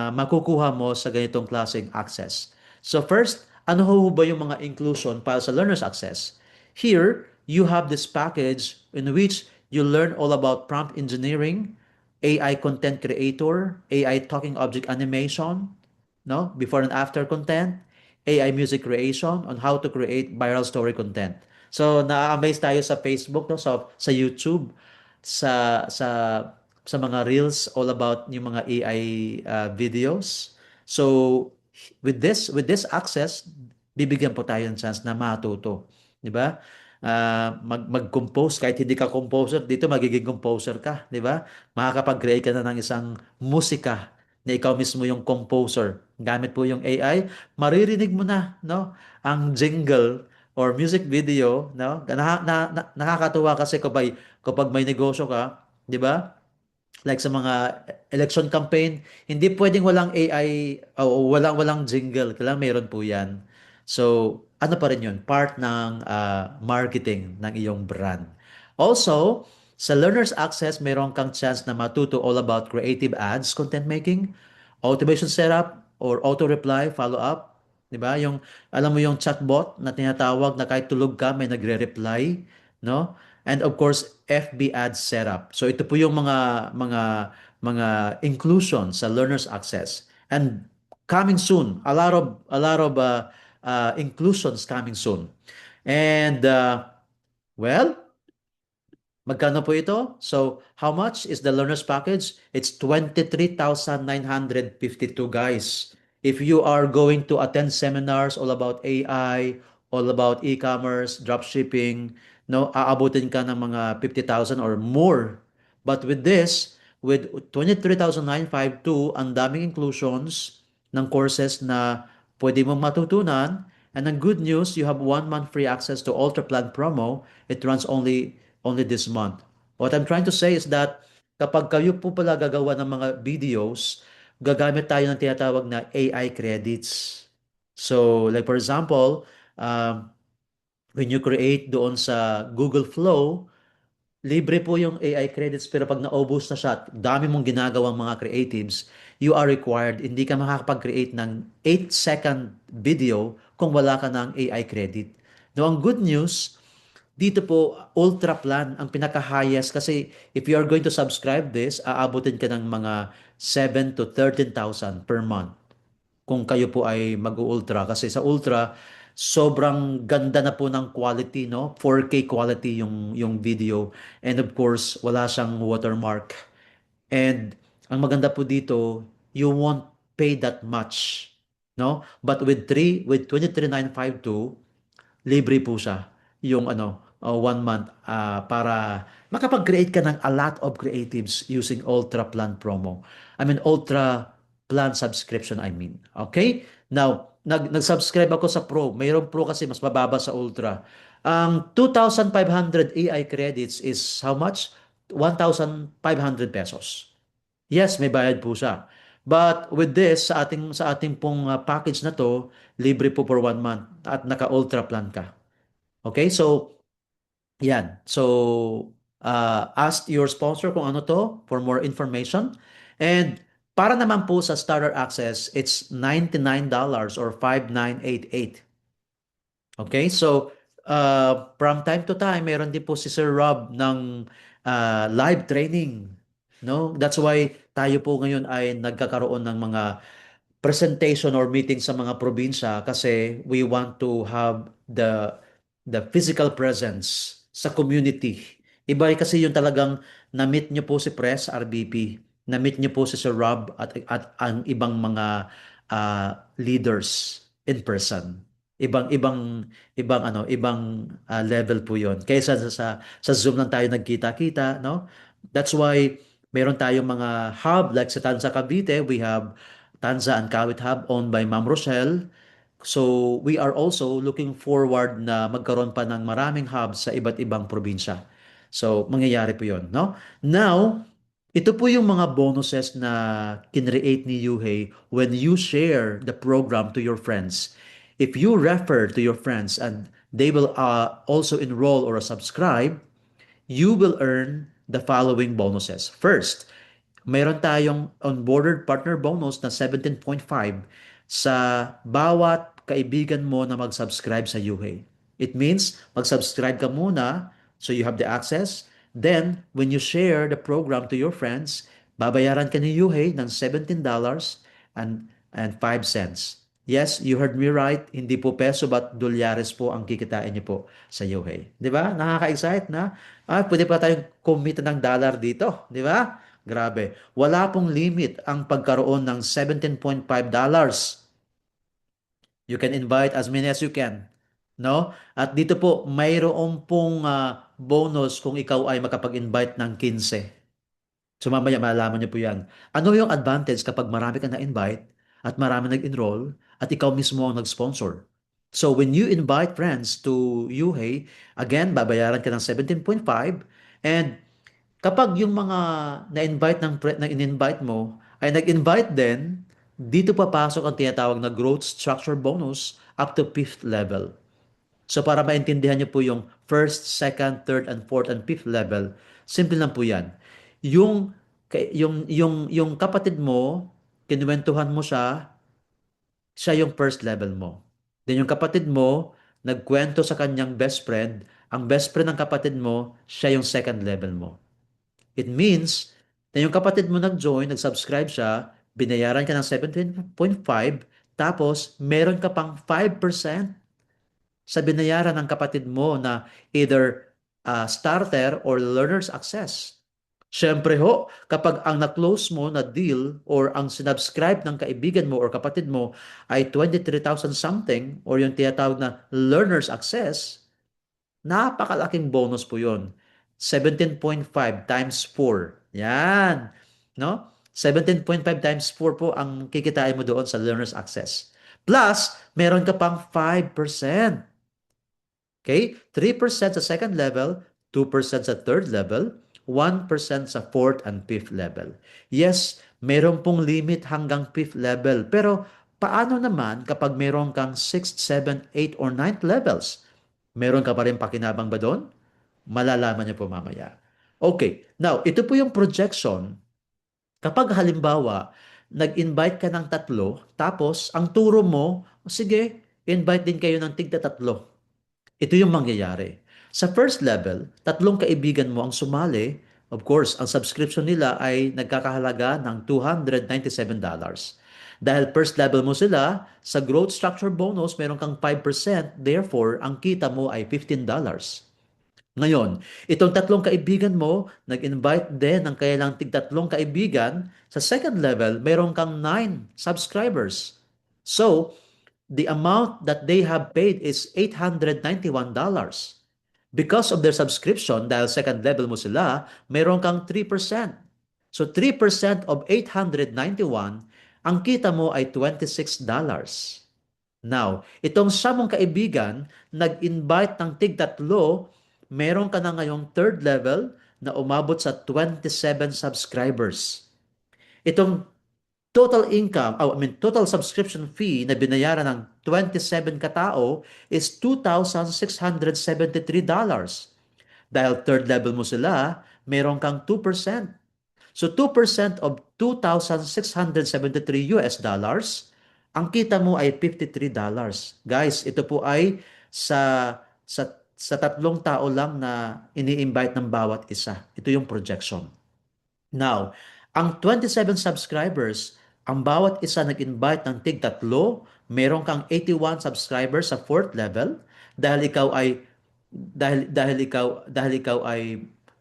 makukuha mo sa ganitong klaseng access. So first, ano ho ba yung mga inclusion para sa Learner's Access? Here, you have this package in which you learn all about prompt engineering, AI content creator, AI talking object animation, no? Before and after content, AI music creation on how to create viral story content. So na-amaze tayo sa Facebook, no? Sa YouTube, sa sa mga reels all about yung mga AI videos. So with this access, bibigyan po tayo ng chance na matuto, 'di ba? Mag-compose kahit hindi ka composer, dito magiging composer ka, 'di ba? Makakapag-create ka na ng isang musika na ikaw mismo yung composer. Gamit po yung AI, maririnig mo na, no? Ang jingle or music video, no? Nakakatuwa kasi kapag may negosyo ka, 'di ba? Like sa mga election campaign, hindi pwedeng walang AI o walang jingle. Kailangan meron po yan. So, ano pa rin yun? Part ng marketing ng iyong brand. Also, sa Learner's Access, meron kang chance na matuto all about creative ads, content making, automation setup, or auto-reply, follow-up. 'Di ba? Yung alam mo yung chatbot na tinatawag na kahit tulog ka may nagre-reply, no? And of course, FB ads setup. So ito po yung mga inclusion sa Learners Access. And coming soon, a lot of inclusions coming soon. And well, magkano po ito? So, how much is the learner's package? It's 23,952, guys. If you are going to attend seminars all about AI, all about e-commerce, dropshipping, no, aabutin ka ng mga 50,000 or more. But with this, with 23,952, ang daming inclusions ng courses na pwede mong matutunan. And ang good news, you have 1 month free access to Ultra Plan promo. It runs only this month. What I'm trying to say is that kapag kayo po pala gagawa ng mga videos, gagamit tayo ng tinatawag na AI credits. So, like for example, when you create doon sa Google Flow, libre po yung AI credits pero pag naubos na siya, dami mong ginagawang mga creatives, you are required, hindi ka makakapag-create ng 8-second video kung wala ka ng AI credit. Now, ang good news, dito po, ultra plan ang pinaka-highest kasi if you are going to subscribe this, aabutin ka ng mga 7 to 13,000 per month kung kayo po ay mag-ultra kasi sa ultra sobrang ganda na po ng quality, no? 4K quality yung video, and of course wala siyang watermark, and ang maganda po dito, you won't pay that much, no? But with 23,952, libre po siya yung 1 month, para makapag-create ka ng a lot of creatives using Ultra Plan promo. I mean Ultra Plan subscription, I mean. Okay? Now, nag-subscribe ako sa Pro. Mayroong Pro kasi mas mababa sa Ultra. Ang 2,500 AI credits is how much? 1,500 pesos. Yes, may bayad po siya. But with this, sa ating pong package na to, libre po for 1 month at naka-ultra plan ka. Okay? So, yan. So, ask your sponsor kung ano to for more information. And para naman po sa starter access, it's $99 or 5,988. Okay? So, from time to time, meron din po si Sir Rob ng live training. No? That's why tayo po ngayon ay nagkakaroon ng mga presentation or meeting sa mga probinsya kasi we want to have the physical presence sa community. Iba kasi yung talagang na-meet nyo po si Press RBP, na-meet nyo po si Sir Rob at ang ibang mga leaders in person. Ibang level po 'yon. Kaysa sa Zoom lang tayo nagkita-kita, no? That's why meron tayong mga hub like sa Tanza Cavite, we have Tanza and Kawit Hub owned by Ma'am Rochelle. So we are also looking forward na magkaroon pa ng maraming hubs sa iba't ibang probinsya. So mangyayari po 'yon, no? Now, ito po yung mga bonuses na kinreate ni Yuhei when you share the program to your friends. If you refer to your friends and they will also enroll or subscribe, you will earn the following bonuses. First, mayroon tayong onboarded partner bonus na 17.5 sa bawat kaibigan mo na mag-subscribe sa Yuhei. It means mag-subscribe ka muna so you have the access. Then, when you share the program to your friends, babayaran ka ni Yuhei ng $17.05. Yes, you heard me right. Hindi po peso but dolyares po ang kikitain niyo po sa Yuhei. Di ba? Nakaka-excite na? Pwede pa tayong kumita ng dollar dito. Di ba? Grabe. Wala pong limit ang pagkaroon ng $17.5. You can invite as many as you can. No? At dito po, mayroon pong bonus kung ikaw ay makapag-invite ng 15. So mamaya malalaman niyo po yan. Ano yung advantage kapag marami kang na-invite at marami nag-enroll at ikaw mismo ang nag-sponsor? So when you invite friends to Yuhei, again, babayaran ka ng 17.5, and Kapag yung mga na-invite na in-invite mo ay nag-invite din, dito papasok ang tinatawag na growth structure bonus up to fifth level. So para maintindihan niyo po yung first, second, third, and fourth, and fifth level, simple lang po yan. Yung kapatid mo, kinuwentuhan mo siya yung first level mo. Then yung kapatid mo, nagkwento sa kanyang best friend, ang best friend ng kapatid mo, siya yung second level mo. It means na yung kapatid mo nag-join, nag-subscribe siya, binayaran ka ng 17.5, tapos meron ka pang 5% sa binayaran ng kapatid mo na either starter or learner's access. Siyempre ho, kapag ang na-close mo na deal or ang sinubscribe ng kaibigan mo or kapatid mo ay 23,000 something or yung tinatawag na learner's access, napakalaking bonus po yun. 17.5 times 4. Yan. No? 17.5 times 4 po ang kikitain mo doon sa learner's access. Plus, meron ka pang 5%. Okay? 3% sa second level, 2% sa third level, 1% sa fourth and fifth level. Yes, meron pong limit hanggang fifth level. Pero paano naman kapag meron kang 6th, 7th, 8th, or ninth levels? Meron ka pa rin pakinabang ba doon? Malalaman niyo po mamaya. Okay, now ito po yung projection. Kapag halimbawa, nag-invite ka ng tatlo, tapos ang turo mo, sige, invite din kayo ng tigta tatlo. Ito yung mangyayari. Sa first level, tatlong kaibigan mo ang sumali. Of course, ang subscription nila ay nagkakahalaga ng $297. Dahil first level mo sila, sa growth structure bonus, meron kang 5%. Therefore, ang kita mo ay $15. Ngayon, itong tatlong kaibigan mo, nag-invite din ng kailang tig-tatlong kaibigan. Sa second level, meron kang 9 subscribers. So, the amount that they have paid is $891. Because of their subscription, dahil second level mo sila, meron kang 3%. So 3% of 891, ang kita mo ay $26. Now, itong siya mong kaibigan, nag-invite ng tig-tatlo, meron ka na ngayong third level na umabot sa 27 subscribers. Itong total income, total subscription fee na binayaran ng 27 katao is $2,673. Dahil third level mo sila, meron kang 2%. So 2% of $2,673, ang kita mo ay $53. Guys, ito po ay sa tatlong tao lang na ini-invite ng bawat isa. Ito yung projection. Now, ang 27 subscribers, ang bawat isa nag-invite ng tig-tatlo, meron kang 81 subscribers sa fourth level dahil ikaw ay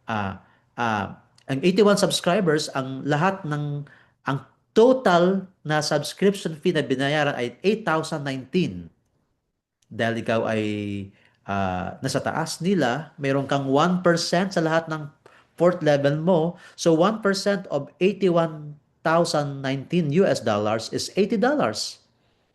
ah ang 81 subscribers, ang total na subscription fee na binayaran ay 8,019. Dahil ikaw ay nasa taas nila, meron kang 1% sa lahat ng fourth level mo. So 1% of $81,019 is $80.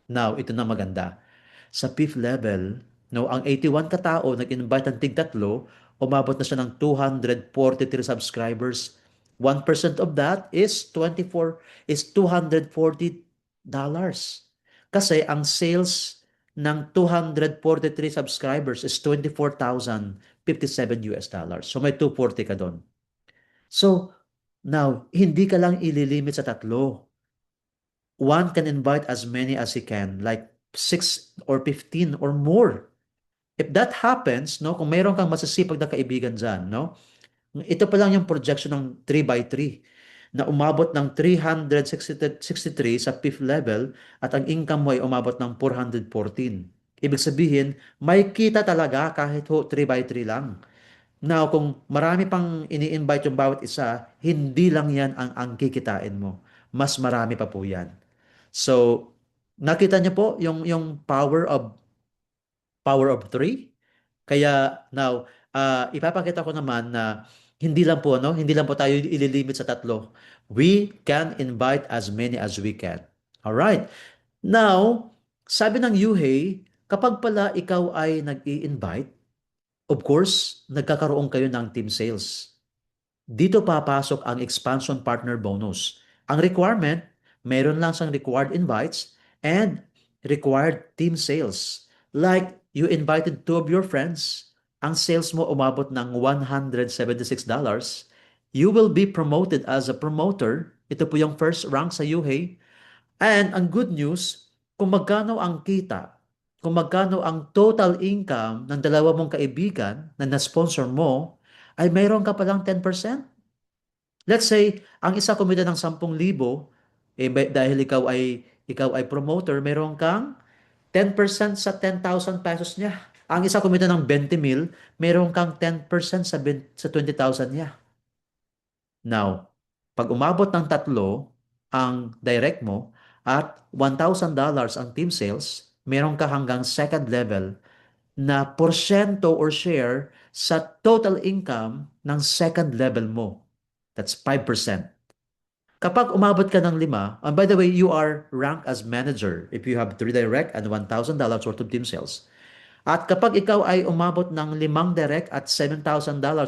Now, ito na maganda. Sa fifth level, no, ang 81 katao nag-invite ng tig-tatlo, umabot na siya ng 243 subscribers. 1% of that is $240. Kasi ang sales ng 243 subscribers is $24,057. So may 240 ka doon. So, now, hindi ka lang ililimit sa tatlo. One can invite as many as he can, like 6 or 15 or more. If that happens, no, kung mayroon kang masasipag na kaibigan dyan, no, ito pa lang yung projection ng 3 by 3 na umabot ng 363 sa fifth level at ang income mo ay umabot ng 414. Ibig sabihin, may kita talaga kahit 3 by 3 lang. Now, kung marami pang ini-invite yung bawat isa, hindi lang yan ang kikitain mo. Mas marami pa po yan. So, nakita niyo po yung power of 3? Kaya now, ipapakita ko naman na hindi lang po tayo ililimit sa tatlo. We can invite as many as we can. All right. Now, sabi ng Yuhei, kapag pala ikaw ay nag-i-invite, of course, nagkakaroon kayo ng team sales. Dito papasok ang expansion partner bonus. Ang requirement, meron lang siyang required invites and required team sales. Like, you invited two of your friends, ang sales mo umabot ng $176, you will be promoted as a promoter. Ito po yung first rank sa UHEY. And ang good news, kung magkano ang kita, kung magkano ang total income ng dalawa mong kaibigan na na-sponsor mo, ay mayroon ka palang 10%. Let's say, ang isa kumita ng 10,000, dahil ikaw ay promoter, meron kang 10% sa 10,000 pesos niya. Ang isa kumita ng 20,000, meron kang 10% sa 20,000 niya. Now, pag umabot ng tatlo ang direct mo at $1,000 ang team sales, meron ka hanggang second level na porsyento or share sa total income ng second level mo. That's 5%. Kapag umabot ka ng 5, and by the way, you are ranked as manager if you have 3 direct and $1,000 worth of team sales. At kapag ikaw ay umabot ng 5 direct at $7,000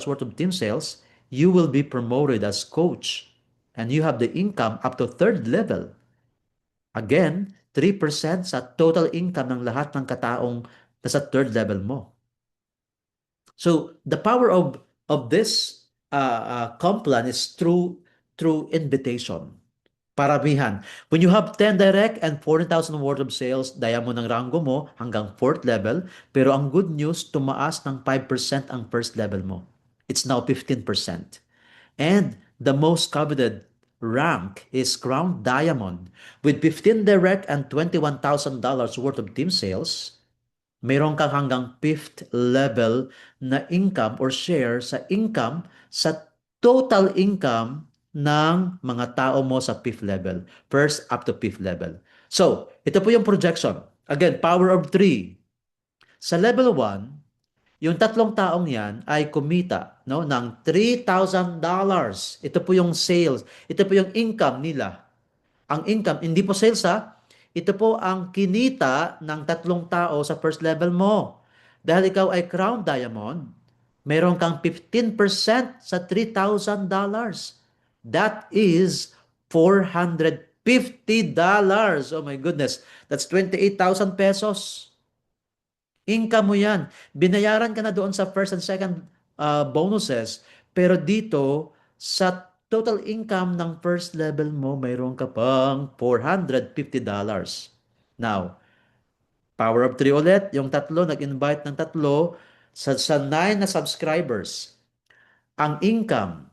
worth of team sales, you will be promoted as coach. And you have the income up to third level. Again, 3% sa total income ng lahat ng kataong nasa third level mo. So, the power of this comp plan is through invitation. Paramihan. When you have 10 direct and 40,000 worth of sales, daya mo ng rango mo hanggang 4th level. Pero ang good news, tumaas ng 5% ang first level mo. It's now 15%. And the most coveted rank is Crown Diamond. With 15 direct and $21,000 worth of team sales, mayroon kang hanggang 5th level na income or share sa income sa total income ng mga tao mo sa 5th level. First up to 5th level. So, ito po yung projection. Again, power of 3. Sa level 1, yung tatlong taong yan ay kumita ng $3,000. Ito po yung sales. Ito po yung income nila. Ang income, hindi po sales ha. Ito po ang kinita ng tatlong tao sa first level mo. Dahil ikaw ay Crown Diamond, meron kang 15% sa $3,000. That is $450. Oh my goodness. That's 28,000 pesos. Income mo yan. Binayaran ka na doon sa first and second bonuses. Pero dito, sa total income ng first level mo, mayroon ka pang $450. Now, power of 3 ulit. Yung tatlo, nag-invite ng tatlo sa 9 na subscribers. Ang income,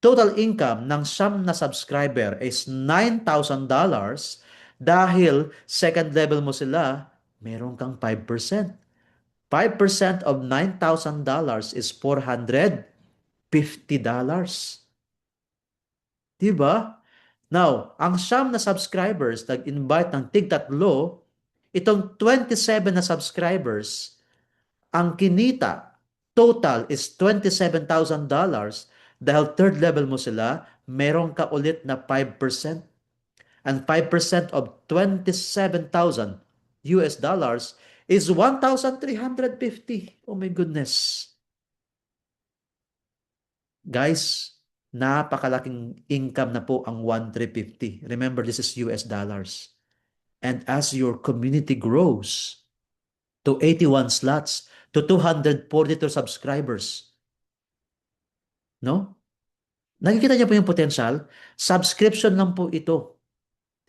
total income ng siyam na subscriber is $9,000 dahil second level mo sila, meron kang 5%. 5% of $9,000 is $450. Diba? Now, ang siyam na subscribers nag-invite ng tig-tatlo, itong 27 na subscribers, ang kinita total is $27,000 dahil third level mo sila, meron ka ulit na 5%. And 5% of 27,000 US dollars is 1,350. Oh my goodness. Guys, napakalaking income na po ang 1,350. Remember, this is US dollars. And as your community grows to 81 slots, to 242 subscribers, no? Nakikita niyo po yung potential? Subscription lang po ito.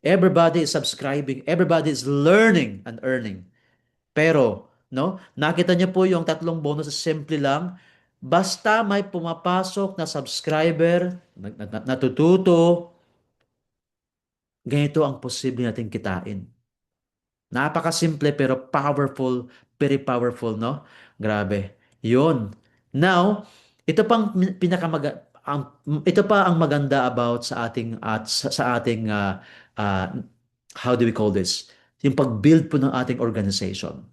Everybody is subscribing. Everybody is learning and earning. Pero, nakita niyo po yung tatlong bonus, simple lang. Basta may pumapasok na subscriber, natututo, ganito ang posible natin kitain. Napakasimple pero powerful, very powerful, no? Grabe. Yun. Now, ito pang ito pa ang maganda about sa ating uh, how do we call this? Yung pag-build po ng ating organization.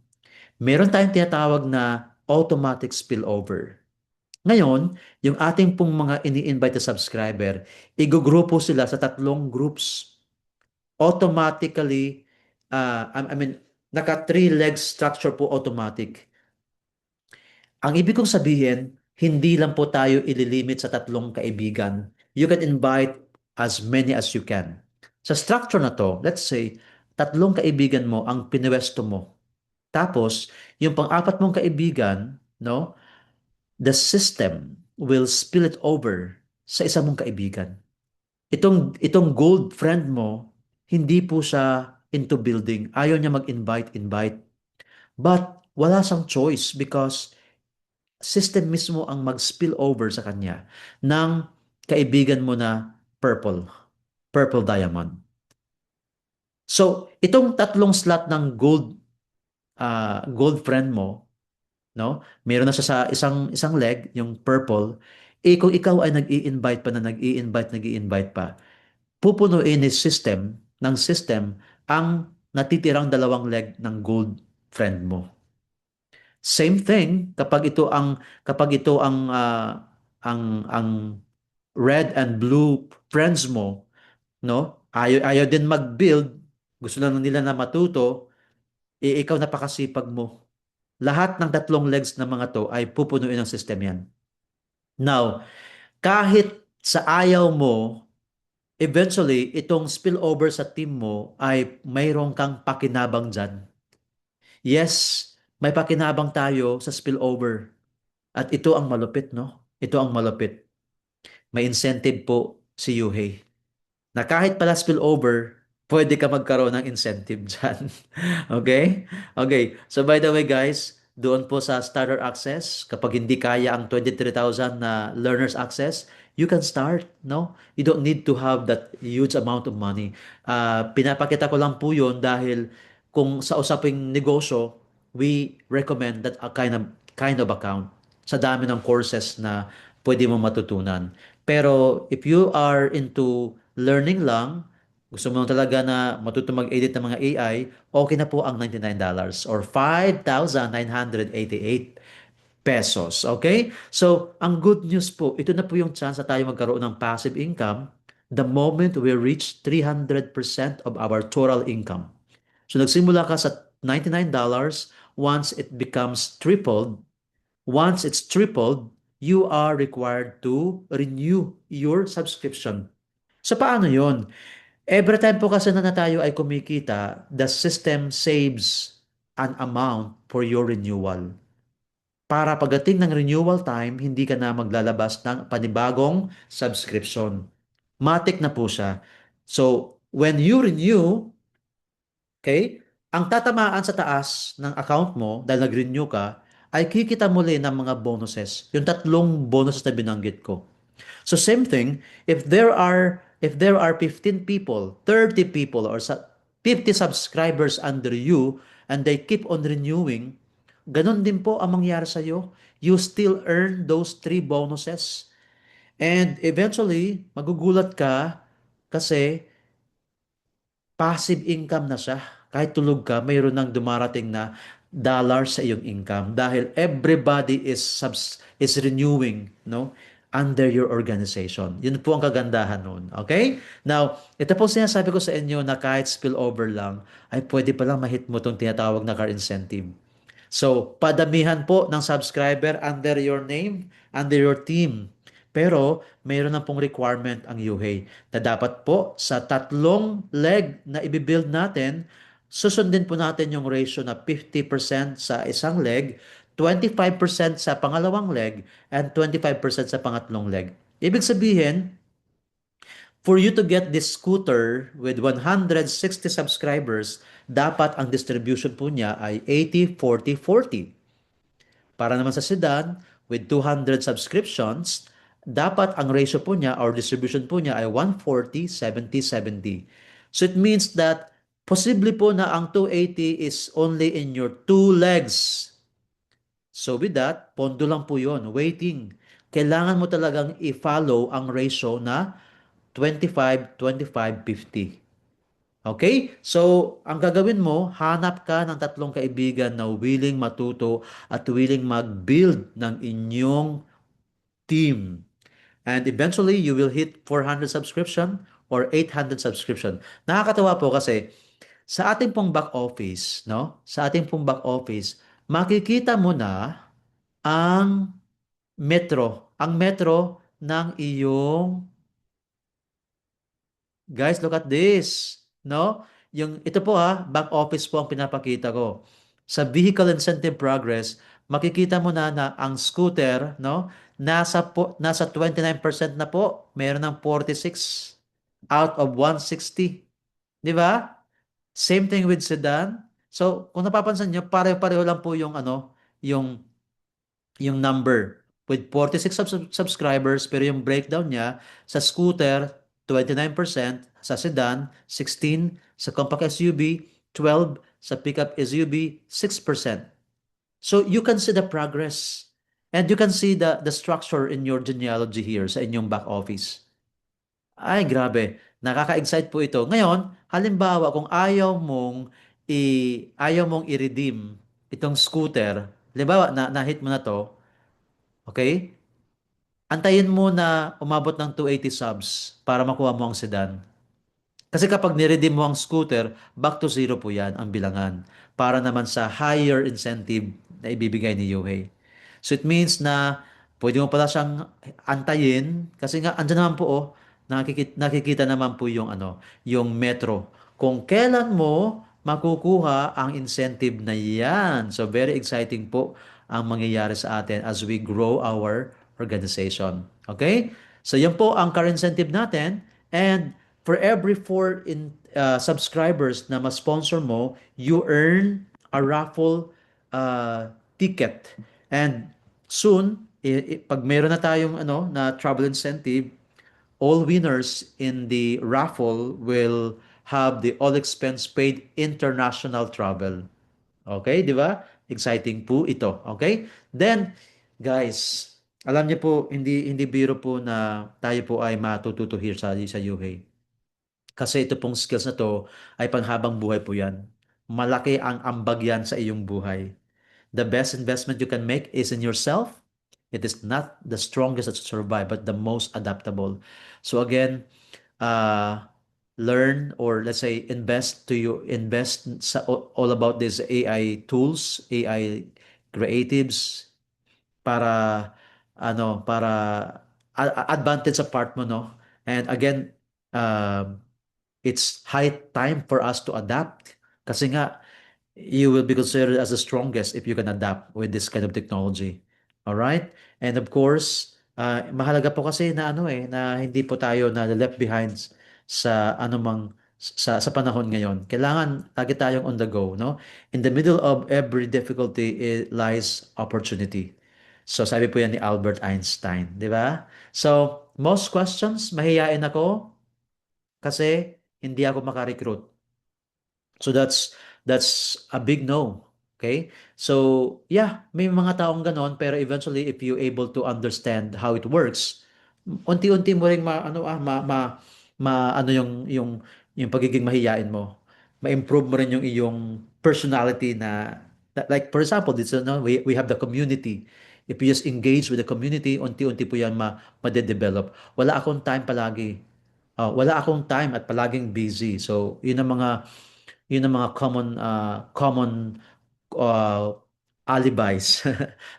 Meron tayong tinatawag na automatic spillover. Ngayon, yung ating pong mga ini-invite na subscriber, igugrupo sila sa tatlong groups. Automatically, naka 3 leg structure po automatic. Ang ibig kong sabihin, hindi lang po tayo ililimit sa tatlong kaibigan. You can invite as many as you can. Sa structure na to, let's say, tatlong kaibigan mo ang pinwesto mo. Tapos, yung pang-apat mong kaibigan, no, the system will spill it over sa isa mong kaibigan. Itong gold friend mo, hindi po siya into building. Ayaw niya mag-invite. But wala siyang choice because system mismo ang mag-spill over sa kanya ng kaibigan mo na purple diamond. So, itong tatlong slot ng gold friend mo, no? Meron na siya sa isang leg, yung purple. Eh kung ikaw ay nag-i-invite pa, pupunuin ng system ang natitirang dalawang leg ng gold friend mo. Same thing kapag ito ang red and blue friends mo, no? Ayaw din mag-build, gusto lang nila na matuto, eh ikaw napakasipag mo. Lahat ng tatlong legs ng mga to ay pupunuin ng system yan. Now, kahit sa ayaw mo, eventually, itong spillover sa team mo ay mayroon kang pakinabang dyan. Yes, may pakinabang tayo sa spillover. At ito ang malupit, no? Ito ang malupit. May incentive po si Yuhei na kahit pala spillover, pwede ka magkaroon ng incentive dyan. Okay? Okay. So by the way guys, doon po sa starter access, kapag hindi kaya ang 23,000 na learners access, you can start, no? You don't need to have that huge amount of money. Pinapakita ko lang po yun dahil kung sa usaping negosyo, we recommend that a kind of account sa dami ng courses na pwede mo matutunan. Pero if you are into learning lang, gusto mo talaga na matuto mag-edit ng mga AI, okay na po ang $99 or 5,988 pesos. Okay? So, ang good news po, ito na po yung chance na tayo magkaroon ng passive income the moment we reach 300% of our total income. So, nagsimula ka sa $99, once it becomes tripled, once it's tripled, you are required to renew your subscription. So, paano yon? Every time po kasi na tayo ay kumikita, the system saves an amount for your renewal. Para pagdating ng renewal time, hindi ka na maglalabas ng panibagong subscription. Matik na po siya. So, when you renew, okay, ang tatamaan sa taas ng account mo dahil nag-renew ka, ay kikita muli ng mga bonuses. Yung tatlong bonuses na binanggit ko. So same thing, if there are 15 people, 30 people or 50 subscribers under you and they keep on renewing, ganun din po ang mangyari sa iyo. You still earn those 3 bonuses. And eventually, magugulat ka kasi passive income na siya. Kahit tulog ka, mayroon nang dumarating na dollar sa iyong income dahil everybody is renewing, no? Under your organization. Yun po ang kagandahan nun. Okay? Now, ito po sinasabi ko sa inyo na kahit spillover lang, ay pwede palang mahit mo itong tinatawag na car incentive. So, padamihan po ng subscriber under your name, under your team. Pero, mayroon na pong requirement ang UHEY na dapat po sa tatlong leg na ibibuild natin, susundin po natin yung ratio na 50% sa isang leg, 25% sa pangalawang leg, and 25% sa pangatlong leg. Ibig sabihin, for you to get this scooter with 160 subscribers, dapat ang distribution po niya ay 80-40-40. Para naman sa sedan, with 200 subscriptions, dapat ang ratio po niya or distribution po niya ay 140-70-70. So it means that posible po na ang 280 is only in your 2 legs. So with that, pondo lang po yun, waiting. Kailangan mo talagang i-follow ang ratio na 25-25-50. Okay? So, ang gagawin mo, hanap ka ng tatlong kaibigan na willing matuto at willing mag-build ng inyong team. And eventually, you will hit 400 subscription or 800 subscription. Nakakatawa po kasi sa ating pong back office, no? Sa ating pong back office, makikita mo na ang metro. Ang metro ng iyong, guys, look at this. No? Ito po back office po ang pinapakita ko. Sa Vehicle Incentive Progress, makikita mo na ang scooter, no? Nasa 29% na po. Meron ng 46 out of 160. Di ba? Same thing with sedan. So, kung napapansin nyo, pareho-pareho lang po yung yung number with 46 subscribers, pero yung breakdown niya sa scooter 29%, sa sedan 16, sa compact SUV 12, sa pickup SUV 6%. So you can see the progress and you can see the structure in your genealogy here sa inyong back office. Ay, grabe. Nakaka-excite po ito. Ngayon, halimbawa kung ayaw mong i-redeem itong scooter, halimbawa na-hit mo na to, okay? Antayin mo na umabot ng 280 subs para makuha mo ang sedan. Kasi kapag niredeem mo ang scooter, back to zero po yan ang bilangan. Para naman sa higher incentive na ibibigay ni Yuhei. So it means na pwede mo pala siyang antayin kasi nga andyan naman po nakikita naman po yung metro. Kung kailan mo makukuha ang incentive na yan. So very exciting po ang mangyayari sa atin as we grow our organization. Okay? So yan po ang current incentive natin and for every 4 subscribers na ma-sponsor mo, you earn a raffle ticket. And soon, pag meron na tayong na travel incentive, all winners in the raffle will have the all expense paid international travel. Okay, di ba? Exciting po ito. Okay? Then, guys, alam niyo po, hindi biro po na tayo po ay matututo here sa UHA. Kasi ito pong skills na to ay panghabang buhay po yan. Malaki ang ambag yan sa iyong buhay. The best investment you can make is in yourself. It is not the strongest that survive, but the most adaptable. So again, learn or let's say invest sa all about these AI tools, AI creatives para para advantage sa part mo, no? And again, it's high time for us to adapt kasi nga you will be considered as the strongest if you can adapt with this kind of technology. All right? And of course, mahalaga po kasi na na hindi po tayo na left behind sa anumang sa panahon ngayon. Kailangan lagi tayong on the go, no? In the middle of every difficulty lies opportunity. So sabi po yan ni Albert Einstein, di ba? So, most questions, mahihain ako kasi hindi ako makarecruit. So that's a big no. Okay? So, yeah, may mga taong ganon pero eventually if you able to understand how it works, unti-unti mo ring yung pagiging mahiyain mo. Ma-improve mo rin yung iyong personality like for example, this we have the community. If you just engage with the community, unti-unti po yan ma-develop. Wala akong time at palaging busy. So, yun ang mga common uh, alibis.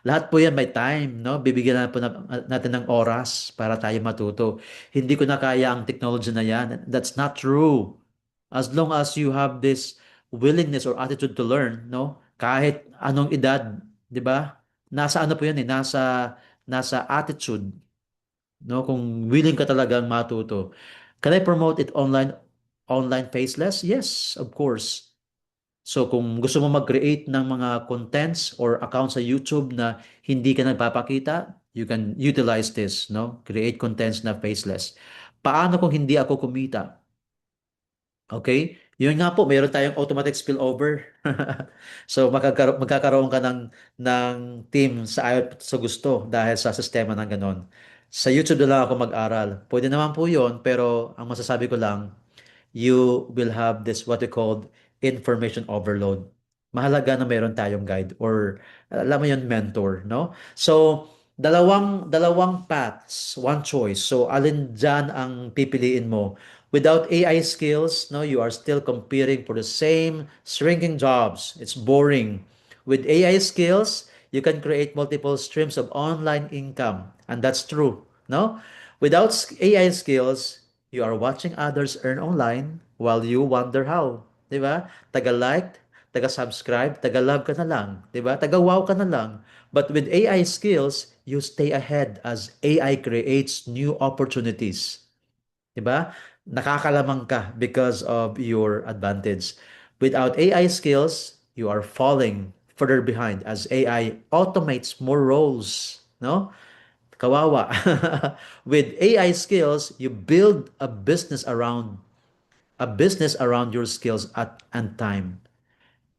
Lahat po yan may time, no? Bibigyan natin ng oras para tayo matuto. Hindi ko na kaya ang technology na yan. That's not true. As long as you have this willingness or attitude to learn, no? Kahit anong edad, 'di ba? Nasa ano po 'yan nasa attitude, no? Kung willing ka talagang matuto. Can I promote it online faceless? Yes, of course. So kung gusto mo mag-create ng mga contents or accounts sa YouTube na hindi ka nagpapakita, you can utilize this, no? Create contents na faceless. Paano kung hindi ako kumita? Okay? Yun nga po, mayroon tayong automatic spillover. So magkakaroon ka ng team sa ayaw at sa gusto dahil sa sistema ng ganon. Sa YouTube na lang ako mag-aral. Pwede naman po yun, pero ang masasabi ko lang, you will have this what we called information overload. Mahalaga na meron tayong guide or alam mo yun, mentor, no? So, dalawang paths, one choice. So, alin dyan ang pipiliin mo? Without AI skills, no, you are still competing for the same shrinking jobs. It's boring. With AI skills, You can create multiple streams of online income. And that's true, no? Without AI skills, you are watching others earn online while you wonder how. Di ba? Taga-like, taga-subscribe, taga-love ka na lang. Di ba? Taga-wow ka na lang. But with AI skills, you stay ahead as AI creates new opportunities. 'Di ba? Nakakalamang ka because of your advantage. Without AI skills, you are falling further behind as AI automates more roles, no? Kawawa. With AI skills, you build a business around your skills and time.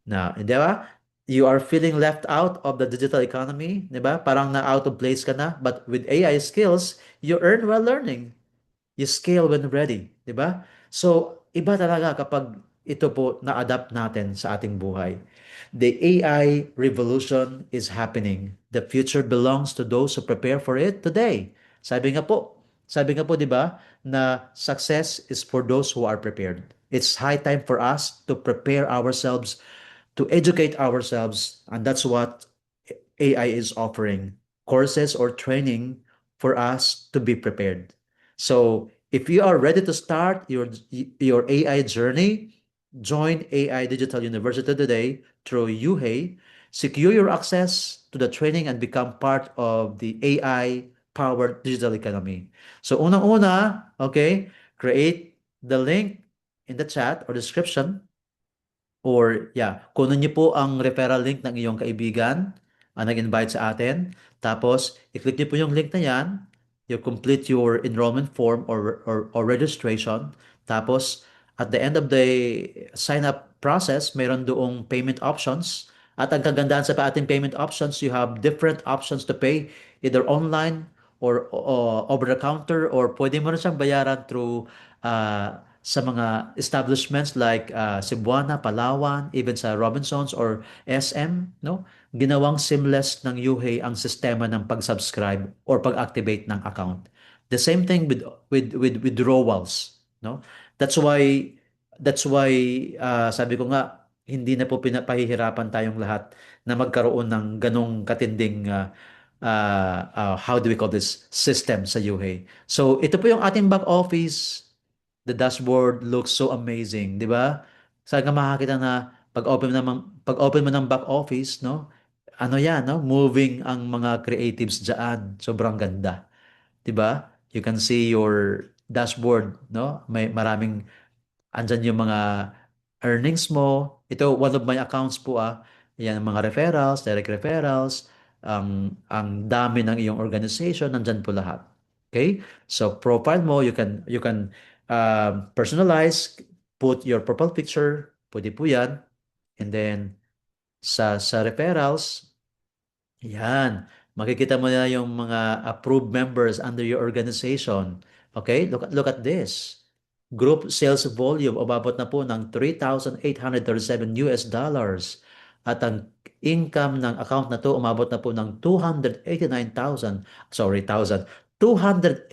Now, di ba? You are feeling left out of the digital economy, di ba? Parang na out of place ka na. But with AI skills, you earn while learning. You scale when ready, di ba? So, iba talaga kapag ito po na-adapt natin sa ating buhay. The AI revolution is happening. The future belongs to those who prepare for it today. Sabi nga po, di ba, na success is for those who are prepared. It's high time for us to prepare ourselves, to educate ourselves, and that's what AI is offering courses or training for us to be prepared. So, if you are ready to start your AI journey, join AI Digital University today through UHEI. Secure your access to the training and become part of the AI powered digital economy. So, unang-una, okay, create the link in the chat or description. Or yeah, kunin niyo po ang referral link ng iyong kaibigan ang nag-invite sa atin. Tapos, i-click niyo po yung link na yan. You complete your enrollment form or registration. Tapos, at the end of the sign-up process, mayroon doong payment options. At ang kagandahan sa ating payment options, you have different options to pay, either online or over the counter, or pwede mo na siyang bayaran through sa mga establishments like Cebuana, Palawan, even sa Robinsons or SM, no? Ginawang seamless ng UHEI ang sistema ng pag-subscribe or pag-activate ng account. The same thing with withdrawals, no? That's why sabi ko nga hindi na po pinapahihirapan tayong lahat na magkaroon ng ganong katinding how do we call this system sa UHEI. So ito po yung ating back office. The dashboard looks so amazing, di ba? Saan ka makakita na pag-open mo ng back office, no? Ano yan, no? Moving ang mga creatives diyan. Sobrang ganda. 'Di ba? You can see your dashboard, no? May maraming andyan yung mga earnings mo. Ito, one of my accounts po Yan ang mga referrals, direct referrals, ang dami ng iyong organization, nandyan po lahat. Okay? So, profile mo, you can personalize, put your profile picture, pwede po yan. And then, sa referrals, yan, makikita mo na yung mga approved members under your organization. Okay? Look at this. Group sales volume umabot na po ng $3,837. At ang income ng account na to umabot na po ng 289,000, sorry, thousand, $289.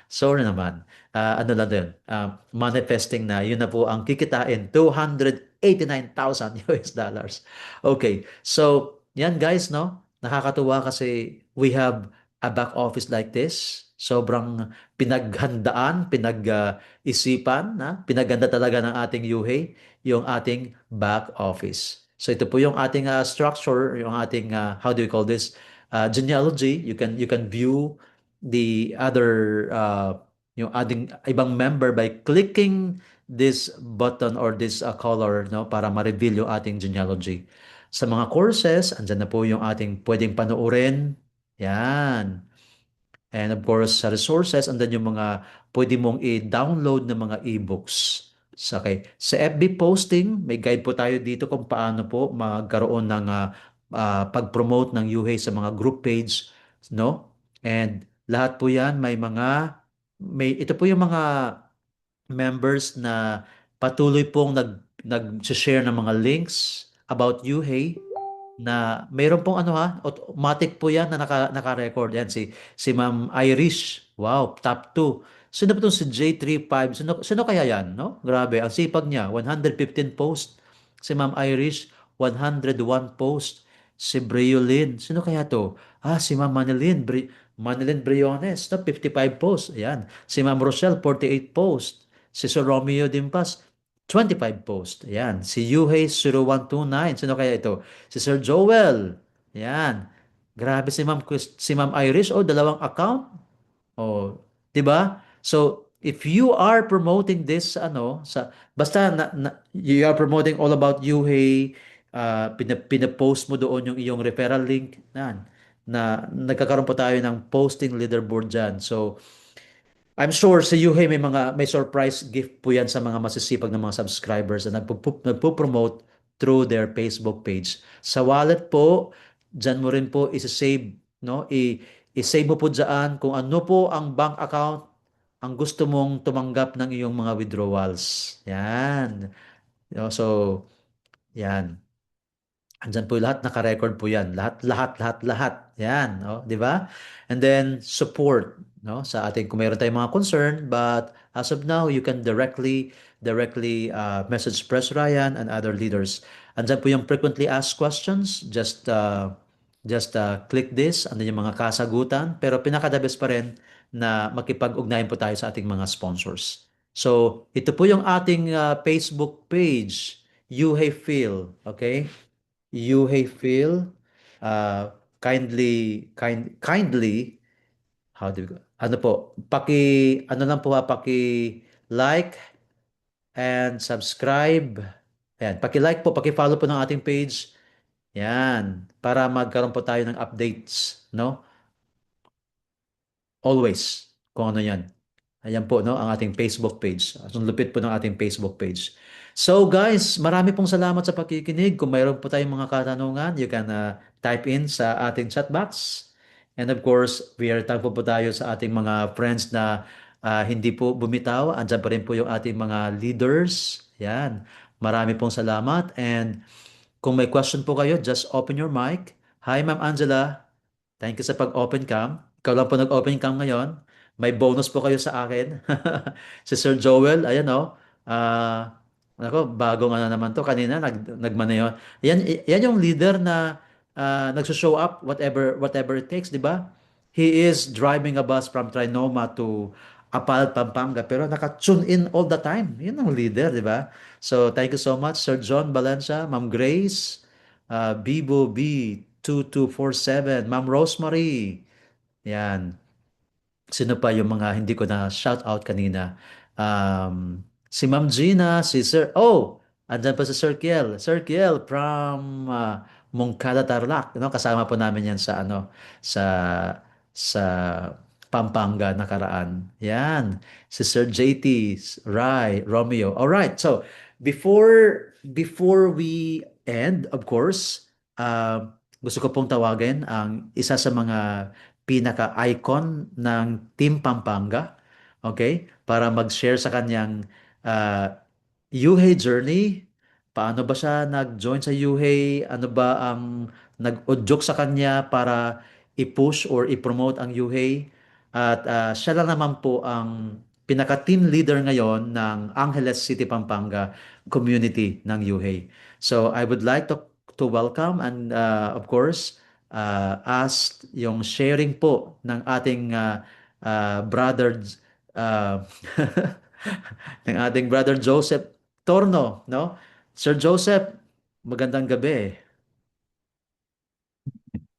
Sorry naman. Ano lang din, manifesting na yun na po ang kikitain, $289,000. Okay. So, yan guys, no? Nakakatuwa kasi we have a back office like this. Sobrang pinaghandaan, pinag-isipan, pinaganda talaga ng ating UHEI, yung ating back office. So ito po yung ating structure, yung ating how do we call this? Genealogy. You can view the other yung ating ibang member by clicking this button or this color, no, para ma-reveal yung ating genealogy. Sa mga courses, andyan na po yung ating pwedeng panoorin. Yan. And of course, sa resources, andyan yung mga pwede mong i-download ng mga e-books. Okay. Sa FB posting, may guide po tayo dito kung paano po magkaroon ng pag-promote ng UHEI sa mga group page, no? And lahat po yan ito po yung mga members na patuloy pong nag-share ng mga links about UHEI na mayroon pong automatic po yan na naka-record. Yan, si Ma'am Irish. Wow, top 2. Sino po itong si J35? Sino kaya yan, no? Grabe, ang sipag niya. 115 post. Si Ma'am Irish, 101 post. Si Briolyn, sino kaya to? Si Ma'am Manilyn Briones, no? 55 posts. Ayan. Si Ma'am Rochelle, 48 posts. Si Sir Romeo Dimpas, 25 posts. Ayan. Si Yuhei 0129, sino kaya ito? Si Sir Joel. Ayan. Grabe si Ma'am Irish, dalawang account. Oh, 'di ba? So, if you are promoting this basta you are promoting all about Yuhei, pinapost mo doon yung iyong referral link na nagkakaroon po tayo ng posting leaderboard diyan. So, I'm sure si Yuhei may surprise gift po yan sa mga masisipag na mga subscribers na nagpo-promote through their Facebook page. Sa wallet po, dyan mo rin po i-save, no? I-save mo po dyan kung ano po ang bank account ang gusto mong tumanggap ng iyong mga withdrawals. Yan. So, yan. Andyan po lahat, naka-record po yan. Lahat, lahat, lahat, lahat. Yan, no? Di ba? And then, support, no? Sa ating, kung mayroon tayong mga concern, but as of now, you can directly message Press Ryan and other leaders. Andyan po yung frequently asked questions. Just click this. Andyan yung mga kasagutan. Pero pinaka-the best pa rin na makipag-ugnayan po tayo sa ating mga sponsors. So, ito po yung ating Facebook page, Yuhei Phil. Okay? Yuhei Phil, kindly, how do we go? Ano po, ano lang po like and subscribe. Ayan, like po, follow po ng ating page. Yan, para magkaroon po tayo ng updates, no? Always, kung ano yan. Ayan po, no, ang ating Facebook page. Ang lupit po ng ating Facebook page. So guys, marami pong salamat sa pakikinig. Kung mayroon po tayong mga katanungan, you can type in sa ating chat box. And of course, we are thankful po tayo sa ating mga friends na hindi po bumitaw. Andyan pa rin po yung ating mga leaders. Yan. Marami pong salamat. And kung may question po kayo, just open your mic. Hi, Ma'am Angela. Thank you sa pag-open cam. Ikaw lang po nag-open cam ngayon. May bonus po kayo sa akin. Si Sir Joel, ayan o. Bagong naman to. Kanina, nagmaneho. Yan yung leader na nagsushow up whatever it takes, di ba? He is driving a bus from Trinoma to Apal, Pampanga. Pero naka-tune in all the time. Yun ang leader, di ba? So, thank you so much, Sir John Valencia, Ma'am Grace, Bibo B, 2247, Ma'am Rosemary. Yan. Sino pa yung mga hindi ko na shout out kanina? Si Ma'am Gina, si Sir, andyan pa si Sir Kiel. Sir Kiel from Moncada, Tarlac. No? Kasama po namin yan sa Pampanga nakaraan. Yan. Si Sir JT, Rai, Romeo. All right. So, before we end, of course, gusto ko pong tawagin ang isa sa mga pinaka-icon ng Team Pampanga, okay? Para mag-share sa kanyang Yuhei journey. Paano ba siya nag-join sa Yuhei? Ano ba ang nag-udyok sa kanya para i-push or i-promote ang Yuhei? At siya lang naman po ang pinaka-team leader ngayon ng Angeles City, Pampanga community ng Yuhei. So I would like to welcome and of course as yung sharing po ng ating brother uh, ng ating brother Joseph Torno, no? Sir Joseph, magandang gabi.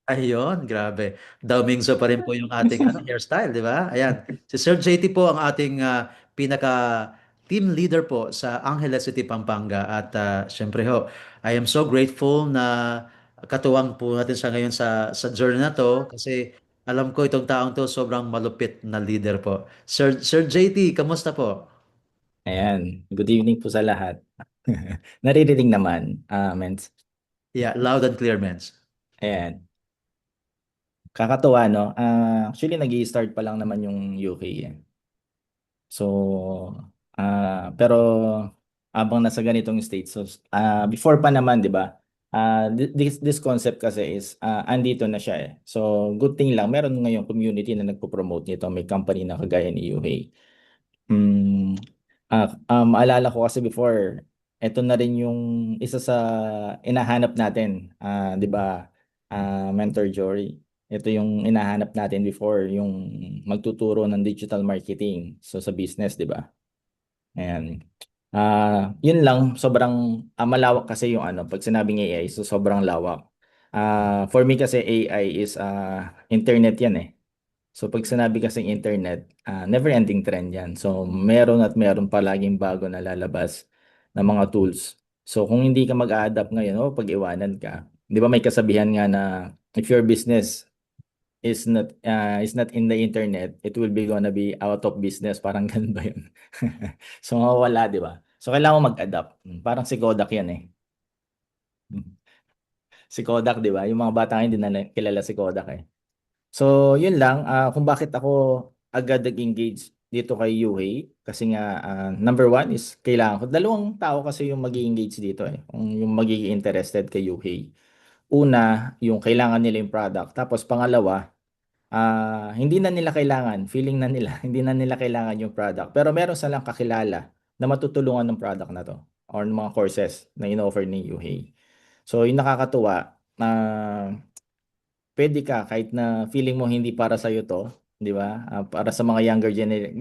Ayun, grabe. Daumingso pa rin po yung ating hairstyle, di ba? Ayan. Si Sir JT po ang ating pinaka team leader po sa Angeles City, Pampanga. At syempre ho, I am so grateful na katuwang po natin siya ngayon sa journey na to kasi alam ko itong taong to sobrang malupit na leader po. Sir JT, kamusta po? Ayan, good evening po sa lahat. Naririnig naman, Mens. Yeah, loud and clear, mens. Ayan, kakatuwa, no? Actually, nag-i-start pa lang naman yung UK. Eh. So, pero abang nasa ganitong state, so before pa naman, di ba? This concept kasi is andito na siya eh. So, good thing lang, meron ngayong community na nagpo-promote nito. May company na kagaya ni UK. Maalala ko kasi before, ito na rin yung isa sa inahanap natin, 'di ba? Mentor Jory. Ito yung inahanap natin before, yung magtuturo ng digital marketing so sa business, 'di ba? Ayan. Yun lang, sobrang malawak kasi yung ano, pag sinabing AI, so sobrang lawak. For me kasi AI is internet yan eh. So pag sinabi kasing internet, never ending trend yan. So meron at meron palaging bago na lalabas na mga tools. So kung hindi ka mag-a-adapt ngayon, pag-iwanan ka. 'Di ba may kasabihan nga na if your business is not in the internet, it will be gonna be out of business. Parang ganun ba yun? So mawawala, 'di ba? So kailangan mo mag-adapt. Parang si Kodak yan eh. Mm. Si Kodak, 'di ba? Yung mga bata ngayon hindi na kilala si Kodak eh. So, yun lang, kung bakit ako agad nag-engage dito kay Yuhei. Kasi nga, number one is kailangan ko. Dalawang tao kasi yung mag-engage dito eh. Yung magiging interested kay Yuhei. Una, yung kailangan nila yung product. Tapos pangalawa, hindi na nila kailangan, feeling na nila, hindi na nila kailangan yung product. Pero meron silang kakilala na matutulungan ng product na to or ng mga courses na in-offer ni Yuhei. So, yung nakakatuwa, pwede ka kahit na feeling mo hindi para sa iyo 'to, 'di ba? Para sa mga younger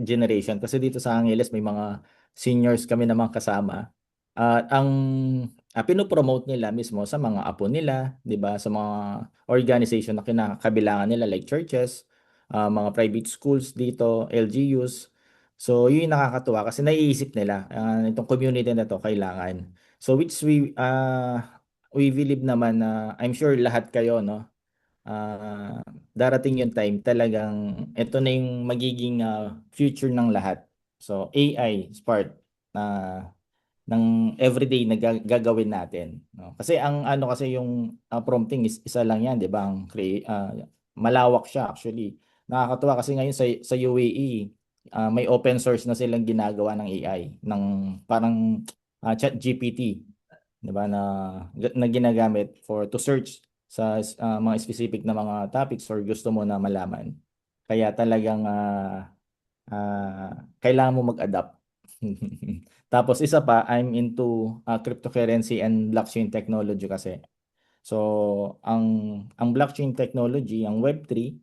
generation kasi dito sa Angeles may mga seniors kami namang kasama. At ang pino-promote nila mismo sa mga apo nila, 'di ba? Sa mga organization na kinakabilangan nila like churches, mga private schools dito, LGUs. So, yun yung nakakatuwa kasi naiisip nila itong community na to kailangan. So, which we believe naman na I'm sure lahat kayo, no? Darating yung time talagang ito na yung magiging future ng lahat. So AI is part ng everyday na gagawin natin, no? Kasi ang ano kasi yung prompting is isa lang yan, 'di ba? Malawak siya actually. Nakakatuwa kasi ngayon sa UAE, may open source na silang ginagawa ng AI ng parang ChatGPT, 'di ba, na ginagamit to search sa mga specific na mga topics or gusto mo na malaman. Kaya talagang kailangan mo mag-adapt. Tapos isa pa, I'm into cryptocurrency and blockchain technology kasi. So, ang blockchain technology, ang Web3,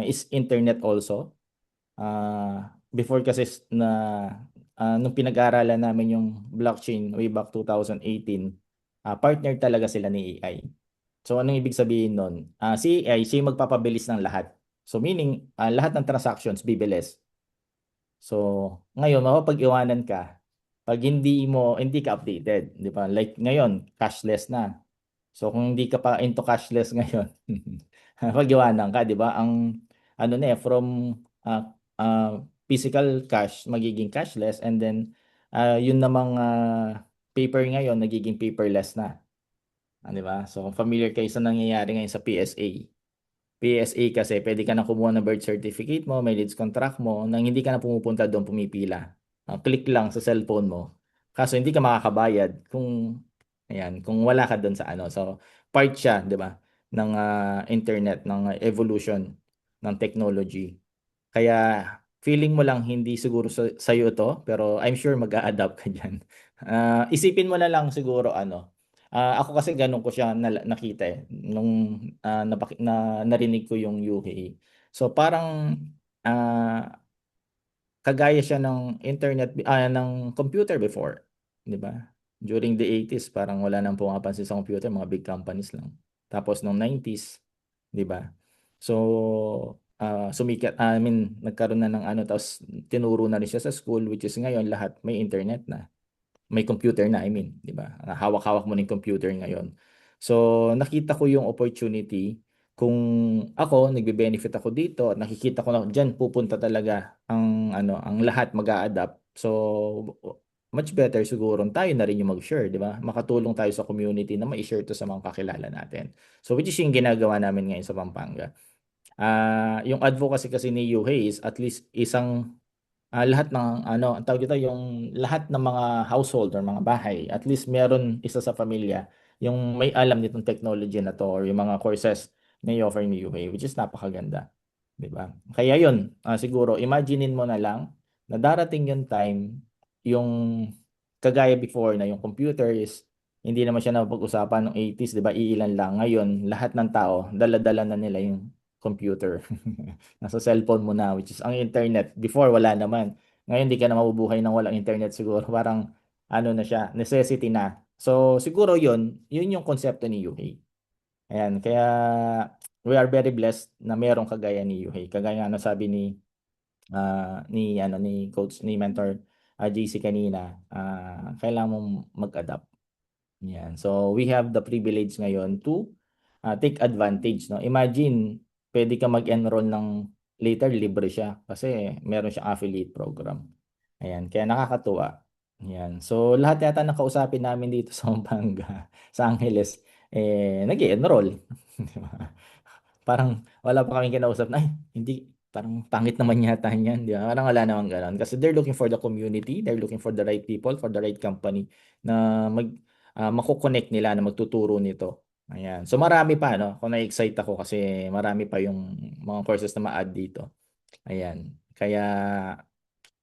is internet also. Before kasi nung pinag-aaralan namin yung blockchain way back 2018, partner talaga sila ni AI. So anong ibig sabihin nun? Si AI, siya yung magpapabilis ng lahat. So meaning, lahat ng transactions bibilis. So ngayon, mapapag-iwanan ka pag hindi ka updated, di ba? Like ngayon, cashless na. So kung hindi ka pa into cashless ngayon, pag-iwanan ka, di ba? Ang ano na from physical cash magiging cashless, and then yun namang paper ngayon nagiging paperless na. Di ba? So familiar kayo sa nangyayari ngayon sa PSA. PSA kasi pwede ka na kumuha ng birth certificate mo, may leads contract mo, nang hindi ka na pumupunta doon pumipila. Click lang sa cellphone mo. Kaso hindi ka makakabayad kung wala ka doon sa ano. So part siya, 'di ba, ng internet, ng evolution ng technology. Kaya feeling mo lang hindi siguro sa iyo to, pero I'm sure mag-a-adapt ka diyan. Isipin mo na lang siguro ano. Ako kasi ganun ko siya nakita eh nung narinig ko yung UHE. So parang kagaya siya ng internet ng computer before, 'di ba? During the 80s parang wala nang pumapansin sa computer, mga big companies lang. Tapos nung 90s, 'di ba? So sumikat, I mean, nagkaroon na ng ano, tapos tinuro na rin siya sa school, which is ngayon lahat may internet na. May computer na, I mean, 'di ba? Hawak-hawak mo ng computer ngayon. So, nakita ko yung opportunity kung ako nagbe-benefit ako dito at nakikita ko na diyan pupunta talaga ang lahat mag-a-adapt. So, much better siguro tayo na rin yung mag-share, 'di ba? Makatulong tayo sa community na mai-share to sa mga kakilala natin. So, which is yung ginagawa namin ngayon sa Pampanga. Yung advocacy kasi ni Yuhei is at least isang lahat ng ano, ang tawag dito, yung lahat ng mga household or mga bahay, at least meron isa sa pamilya yung may alam nitong technology na to or yung mga courses na i-offer ni UA, which is napakaganda, 'di ba? Kaya yun, siguro imaginein mo na lang na darating yung time yung kagaya before na yung computers, hindi naman siya napag-usapan noong 80s, 'di ba? Iilan lang. Ngayon, lahat ng tao, dala-dala na nila yung computer. Nasa cellphone mo na, which is ang internet. Before, wala naman. Ngayon, hindi ka na mabubuhay ng walang internet siguro. Parang, ano na siya, necessity na. So, siguro yun yung konsepto ni Yuhei. Ayan, kaya we are very blessed na merong kagaya ni Yuhei. Kagaya nga sabi ni coach ni mentor JC kanina, kailangan mong mag-adapt. Yan. So we have the privilege ngayon to take advantage, no. Imagine, pwede ka mag-enroll ng later, libre siya kasi meron siyang affiliate program. Ayan, kaya nakakatuwa. Yan. So lahat yata ng kausapin namin dito sa Pampanga, sa Angeles, nag-enroll. Di ba? Parang wala pa kaming kinausap na, "Ay, hindi, parang pangit naman yata niyan." Di ba? Parang wala namang gano'n. Kasi they're looking for the community, they're looking for the right people, for the right company na mako-connect nila, na magtuturo nito. Ayan. So marami pa, no? Kung na-excite ako kasi marami pa yung mga courses na ma-add dito. Ayan. Kaya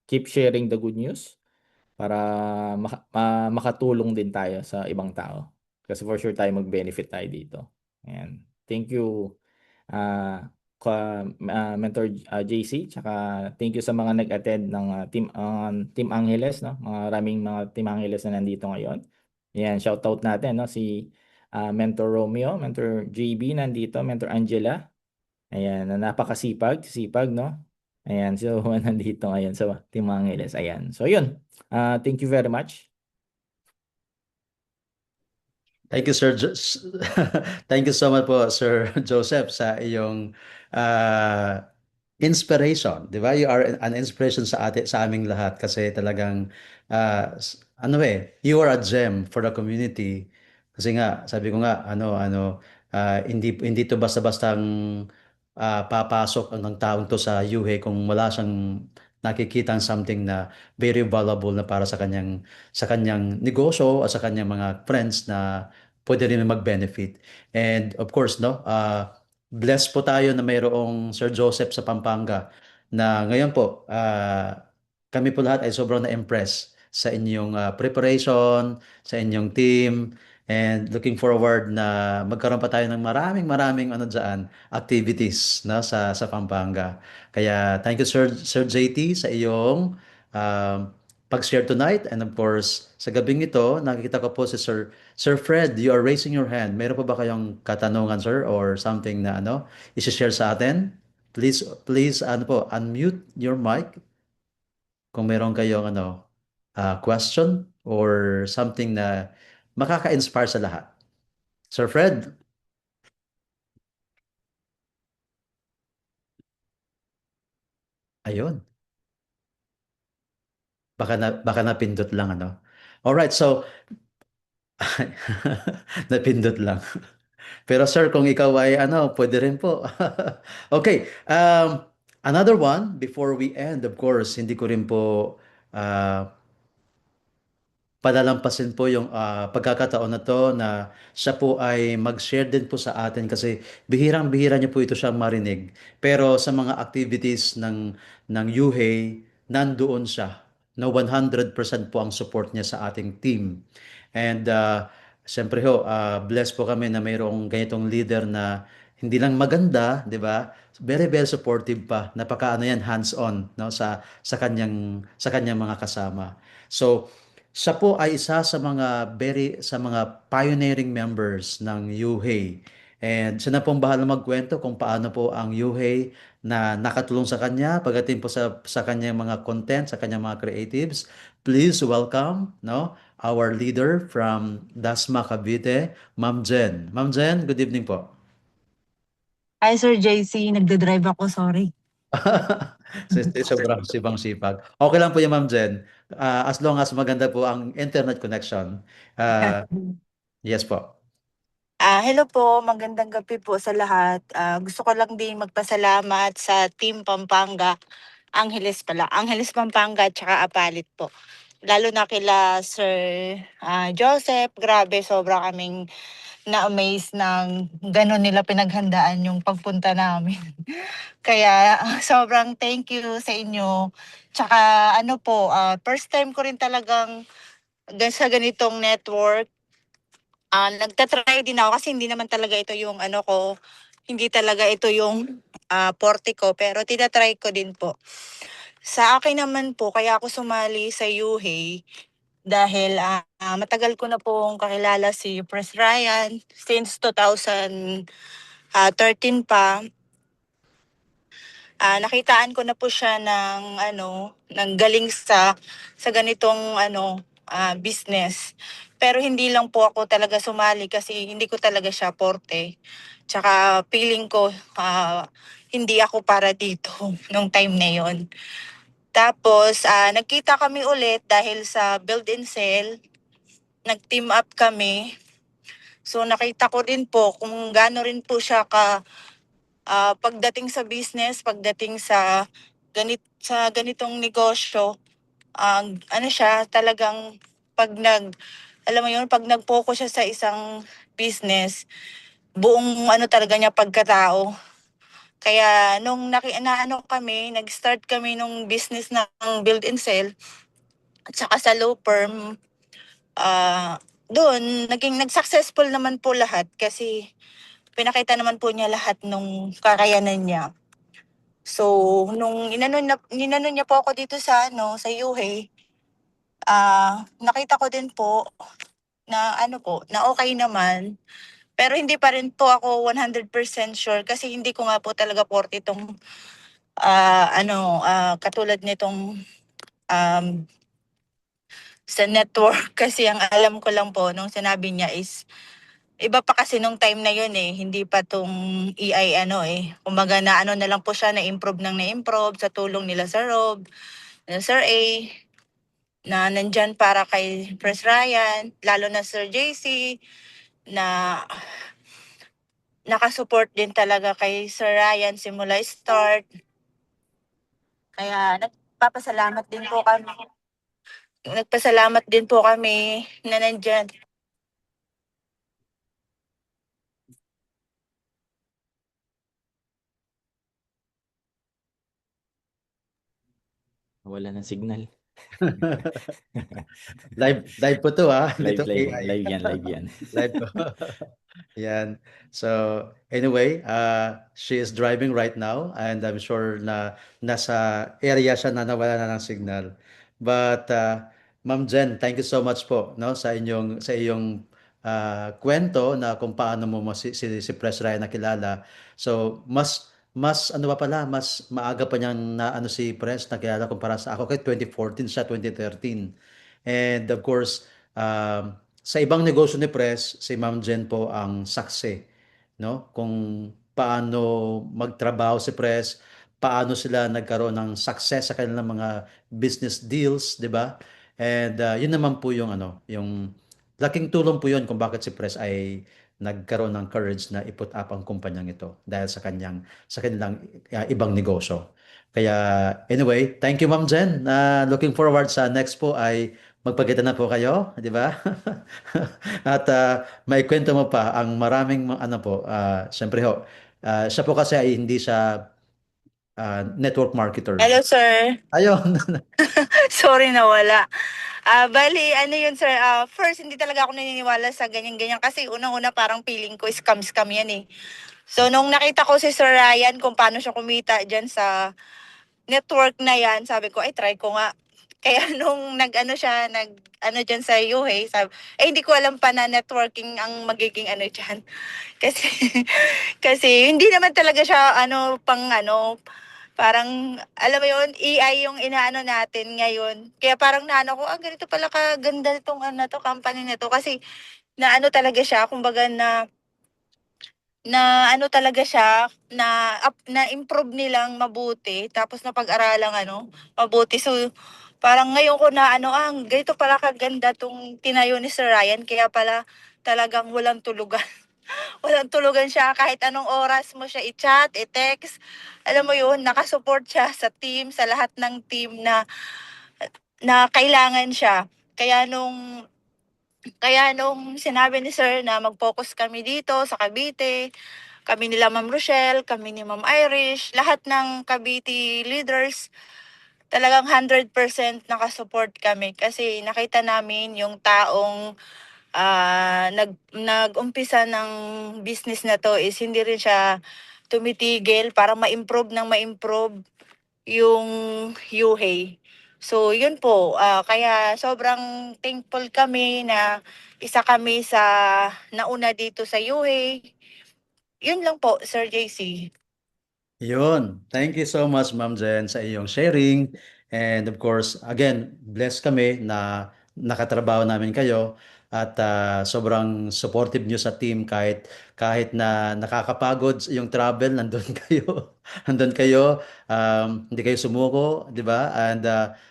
keep sharing the good news para makatulong din tayo sa ibang tao. Kasi for sure tayo mag-benefit tayo dito. Ayan. Thank you, Mentor JC, tsaka thank you sa mga nag-attend ng Team Angeles, no? Maraming mga Team Angeles na nandito ngayon. Ayan, shoutout natin, no? Si Mentor Romeo, Mentor JB nandito, Mentor Angela. Ayan, na napakasipag, no? Ayan, so nandito ngayon sa Team Angeles. Ayan. So yun. Thank you very much. Thank you, Sir. Thank you so much po, Sir Joseph, sa iyong inspiration. Di ba? You are an inspiration sa aming lahat kasi talagang, you are a gem for the community. Kasi nga, sabi ko nga, hindi to basta-bastang papasok ang taong to sa UHE kung wala siyang nakikitang something na very valuable na para sa kanyang negosyo at sa kanyang mga friends na pwede rin mag-benefit. And of course, no, blessed po tayo na mayroong Sir Joseph sa Pampanga na ngayon po, kami po lahat ay sobrang na-impress sa inyong preparation, sa inyong team, and looking forward na magkaroon pa tayo ng maraming activities, no, sa Pampanga. Kaya thank you, Sir JT, sa iyong um, pag-share tonight, and of course sa gabing ito nakikita ko po si Sir Fred, you are raising your hand. Meron pa ba kayong katanungan, sir, or something na i-share sa atin? Please unmute your mic kung meron kayong question or something na makaka-inspire sa lahat. Sir Fred? Ayun. Baka napindot lang, All right, so napindot lang. Pero sir, kung ikaw ay pwede rin po. Okay, another one before we end, of course, hindi ko rin po uh, palalampasin po yung pagkakataon na to na siya po ay mag-share din po sa atin kasi bihirang-bihira niyo po ito siyang marinig. Pero sa mga activities ng UHEY, nandoon siya na 100% po ang support niya sa ating team. And siyempre ho, blessed po kami na mayroong ganitong leader na hindi lang maganda, 'di ba? Very very supportive pa. Yan, hands-on, no, sa kanyang mga kasama. So siya po ay isa sa mga pioneering members ng UHEY. And siya na pong bahala magkwento kung paano po ang UHEY na nakatulong sa kanya pagdating po sa kanyang mga content, sa kanyang mga creatives. Please welcome, no, our leader from Dasma Cavite, Ma'am Jen. Ma'am Jen, good evening po. Hi, Sir JC. Nagde-drive ako, sorry. Sobrang sipag. Okay lang po yan, Ma'am Jen. As long as maganda po ang internet connection. Yes po. Hello po, magandang gabi po sa lahat. Gusto ko lang din magpasalamat sa Team Pampanga, Angeles Pampanga at saka Apalit po. Lalo na kila Sir Joseph, grabe, sobra kaming na-amaze ng gano'n nila pinaghandaan yung pagpunta namin. Kaya sobrang thank you sa inyo. Tsaka first time ko rin talagang sa ganitong network. Nagtatry din ako kasi hindi naman talaga ito yung ano ko, hindi talaga ito yung forte ko, pero tinatry ko din po. Sa akin naman po, kaya ako sumali sa UHEY dahil matagal ko na pong kakilala si Pres Ryan since 2013 pa. Nakitaan ko na po siya ng ng galing sa ganitong business. Pero hindi lang po ako talaga sumali kasi hindi ko talaga siya forte. Tsaka feeling ko hindi ako para dito nung time na yon. Tapos nagkita kami ulit dahil sa build and sell. Nag-team up kami. So nakita ko din po kung gaano rin po siya pagdating sa business, pagdating sa ganitong negosyo, ano siya, talagang alam mo yun, pag nag-focus siya sa isang business, buong ano talaga niya pagkatao. Kaya nung nag-start kami nung business ng build and sell, at saka sa law firm, doon, nag-successful naman po lahat kasi pinakita naman po niya lahat nung kakayanan niya. So, nung ninano niya po ako dito sa UHEY, nakita ko din po na na okay naman. Pero hindi pa rin po ako 100% sure kasi hindi ko nga po talaga forte itong katulad nitong sa network kasi ang alam ko lang po nung sinabi niya is iba pa kasi nung time na yun hindi pa tong EI Kumbaga na lang po siya, na-improve sa tulong nila Sir Rob, Sir A, na nandyan para kay Pres Ryan, lalo na Sir JC, na nakasupport din talaga kay Sir Ryan simula start. Kaya nagpasalamat din po kami na nandyan. Wala ng signal. Live po to Live, Nitong AI. live yan. Live po. Yan. So, anyway, she is driving right now and I'm sure na nasa area siya na nawala na ng signal. But Ma'am Jen, thank you so much po sa iyong kwento na kung paano mo si Pres Ryan nakilala. So, mas ano pa pala, mas maaga pa niyang na si Pres nakilala kumpara sa ako kay 2014 siya 2013. And of course, sa ibang negosyo ni Pres, si Ma'am Jen po ang saksi, no? Kung paano magtrabaho si Pres, paano sila nagkaroon ng success sa kanilang mga business deals, 'di ba? And yun naman po yung yung laking tulong po yun kung bakit si Pres ay nagkaroon ng courage na i-put up ang kumpanyang ito dahil sa kanilang ibang negosyo. Kaya anyway, thank you Ma'am Jen. Looking forward sa next po ay magpakita na po kayo, di ba? At may kwento mo pa ang maraming syempre siya po kasi ay hindi siya network marketer. Hello, sir. Ayun. Sorry na wala. Bali, ano yun, sir? First, hindi talaga ako naniniwala sa ganyan-ganyan kasi unang-una parang feeling ko scam yan So, nung nakita ko si Sir Ryan kung paano siya kumita dyan sa network na yan, sabi ko, ay, try ko nga. Kaya nung dyan sa UHEY, hindi ko alam pa na networking ang magiging dyan. Kasi, kasi hindi naman talaga siya, parang, alam mo yun, EI yung inaano natin ngayon. Kaya parang naano ko, ganito pala kaganda itong company na to. Kasi, talaga siya, kumbaga talaga siya, na improve nilang mabuti, tapos na pag-aralang mabuti. So, parang ngayon ko na ganito pala kaganda tong tinayo ni Sir Ryan, kaya pala talagang walang tulugan. Walang tulugan siya kahit anong oras mo siya i-chat, i-text. Alam mo yun, nakasupport siya sa team, sa lahat ng team na kailangan siya. Kaya nung sinabi ni Sir na mag-focus kami dito sa Cavite, kami nila Ma'am Rochelle, kami ni Ma'am Irish, lahat ng Cavite leaders, talagang 100% nakasupport kami kasi nakita namin yung taong nag-umpisa ng business na to is hindi rin siya tumitigil para ma-improve ng ma-improve yung UHEY. So, yun po. Kaya sobrang thankful kami na isa kami sa nauna dito sa UHEY. Yun lang po, Sir JC. Yun. Thank you so much, Ma'am Jen, sa iyong sharing. And of course, again, blessed kami na nakatrabaho namin kayo at sobrang supportive nyo sa team kahit na nakakapagod yung travel, nandun kayo. Nandun kayo, hindi kayo sumuko, di ba? And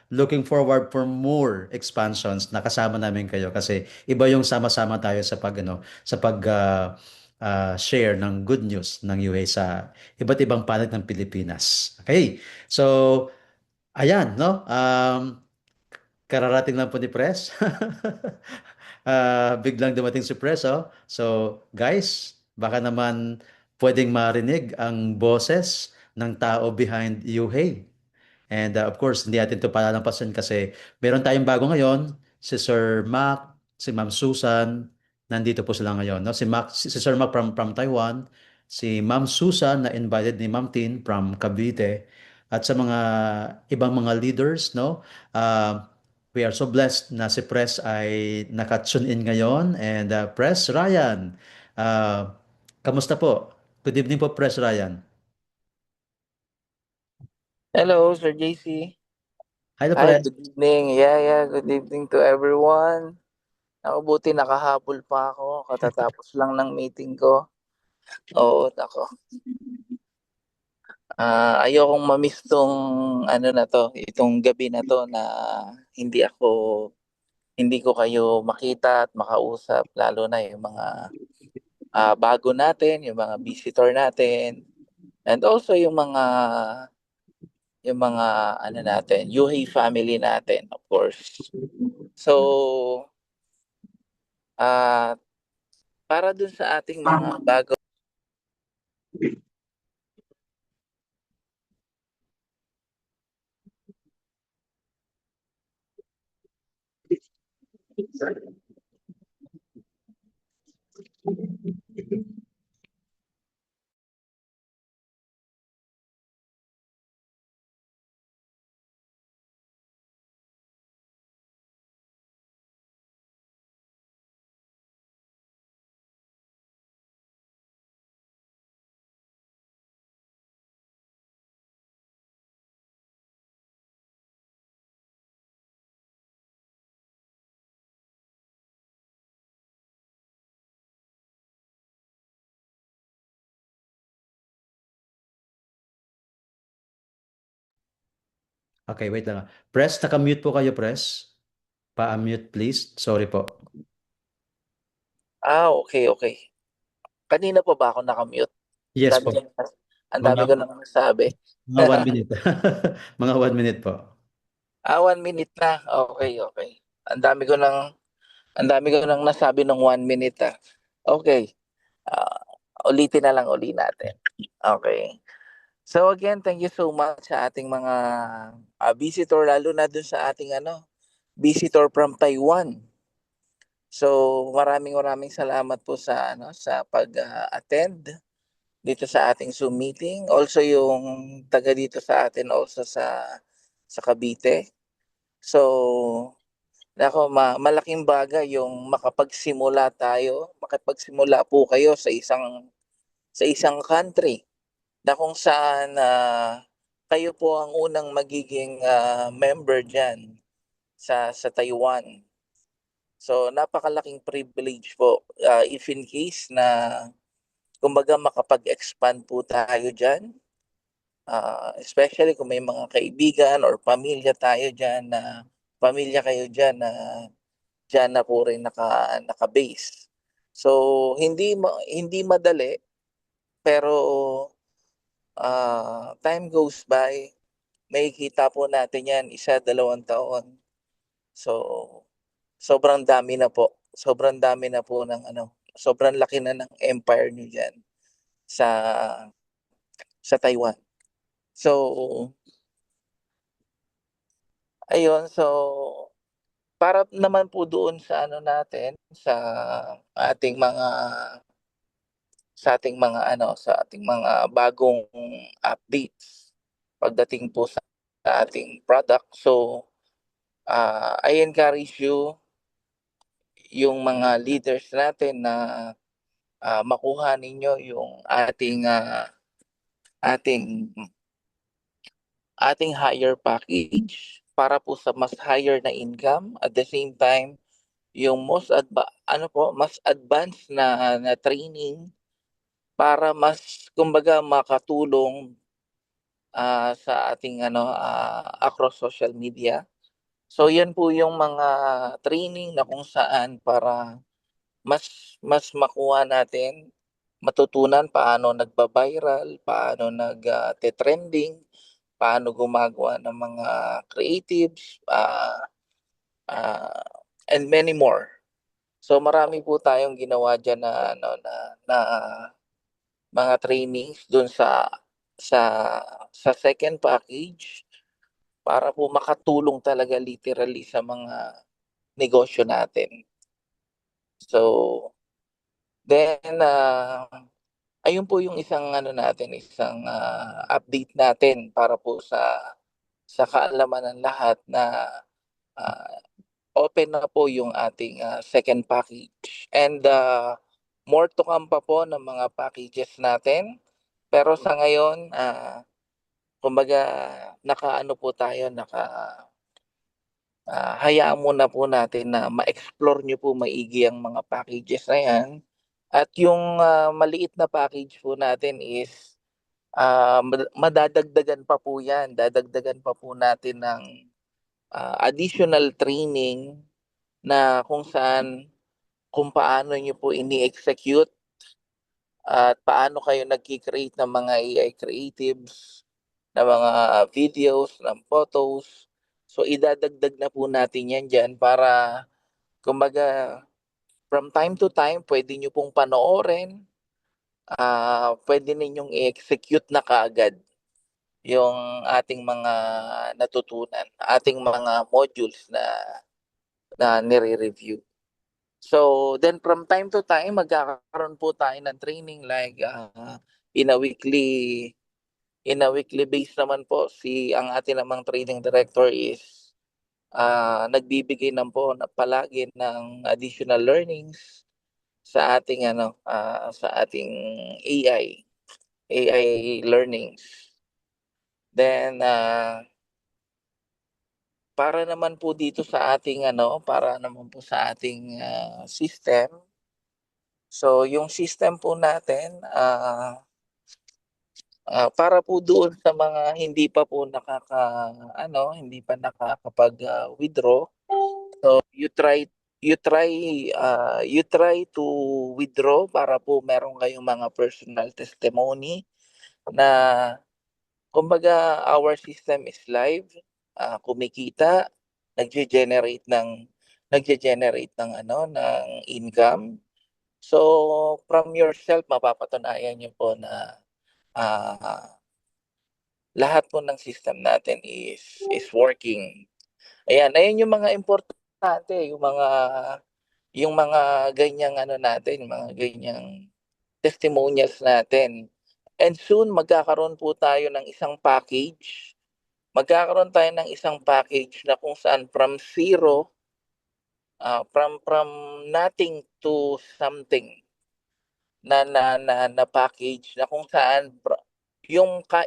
looking forward for more expansions na kasama namin kayo kasi iba yung sama-sama tayo sa share ng good news ng UA sa iba't ibang panig ng Pilipinas. Okay. So, ayan, no? Kararating lang po ni Pres. Biglang dumating si Pres, oh. So, guys, baka naman pwedeng marinig ang boses ng tao behind Yuhei. And of course, hindi natin ito palalampasin kasi meron tayong bago ngayon, si Sir Mac, si Ma'am Susan, nandito po sila ngayon. No? Si Sir Mac from Taiwan, si Ma'am Susan na invited ni Ma'am Tin from Cavite, at sa mga ibang mga leaders, no? We are so blessed na si Press ay naka-tune in ngayon. And Press Ryan, uh, kamusta po? Good evening po, Press Ryan. Hello, Sir JC. Hi, Hi, Press. good evening. Yeah, good evening to everyone. Ako buti nakahabol pa ako. Katatapos lang ng meeting ko. Oo, ako. Ayokong ma-miss tong ano na to, itong gabi na to na hindi hindi ko kayo makita at makausap, lalo na yung mga bago natin, yung mga visitor natin, and also yung mga ano natin, Yuhei family natin, of course. So, ah para dun sa ating mga bago Okay, wait lang. Press, naka-mute po kayo, Press. Pa-unmute, please. Sorry po. okay. Kanina pa ba ako nakamute? Ang Yes dami po. ko ang Mga, dami ko nang nasabi. mga 1 minute. Mga 1 minute po. 1 minute na. Okay. Ang dami ko nang ang dami ko nang nasabi ng 1 minute. Okay. Ah, ulitin na lang uli natin. Okay. So again, thank you so much sa ating mga visitor, lalo na dun sa ating visitor from Taiwan. So maraming salamat po sa pag-attend dito sa ating Zoom meeting. Also yung taga dito sa atin also sa Cavite. So malaking bagay yung makapagsimula po kayo sa isang country na kung saan kayo po ang unang magiging member diyan sa Taiwan. So napakalaking privilege po if in case na kumbaga makapag-expand po tayo diyan. Especially kung may mga kaibigan or pamilya tayo diyan na pamilya kayo diyan na diyan na po rin naka-base. So hindi madali pero time goes by, makikita po natin 'yan 1, 2 taon. So sobrang dami na po. Sobrang dami na po ng sobrang laki na ng empire niyo diyan sa Taiwan. So Ayun, so para naman po doon sa ano natin, ating mga sa ating mga bagong updates pagdating po sa ating product. So, I encourage you, yung mga leaders natin na makuha ninyo yung ating ating higher package para po sa mas higher na income, at the same time yung mas advanced na training para mas kumbaga makatulong sa ating across social media. So yan po yung mga training na kung saan para mas makuha natin, matutunan paano nagba-viral, paano nag-trending, paano gumagawa ng mga creatives, and many more. So marami po tayong ginawa diyan na mga trainings doon sa sa second package para po makatulong talaga literally sa mga negosyo natin. So then ayun po yung isang update natin para po sa kaalaman ng lahat na ah, open na po yung ating second package. And more to come pa po ng mga packages natin. Pero sa ngayon, kumbaga nakaano po tayo, hayaan muna po natin na ma-explore nyo po maigi ang mga packages na yan. At yung maliit na package po natin is madadagdagan pa po yan. Dadagdagan pa po natin ng additional training na kung paano nyo po ini-execute at paano kayo nagki-create ng mga AI creatives, ng mga videos, ng photos. So idadagdag na po natin yan dyan para kumbaga from time to time pwede nyo pong panoorin, pwede ninyong i-execute na kaagad yung ating mga natutunan, ating mga modules na nire-review. So then from time to time magkakaroon po tayo ng training like in a weekly base naman po. Ang ating namang training director is nagbibigay po na palagi ng additional learnings sa ating AI learnings. Then para naman po dito sa ating system. So yung system po natin para po doon sa mga hindi pa po hindi pa nakakapag-withdraw. So you try to withdraw para po meron kayong mga personal testimony na kumbaga our system is live, kumikita, nagge-generate ng income. So from yourself mapapatunayan niyo po na lahat po ng system natin is working. Ayan yung mga importante, yung mga ganyang natin, mga ganyang testimonials natin. And soon magkakaroon po tayo ng isang package. Magkakaroon tayo ng isang package na kung saan from zero, from nothing to something na package na kung saan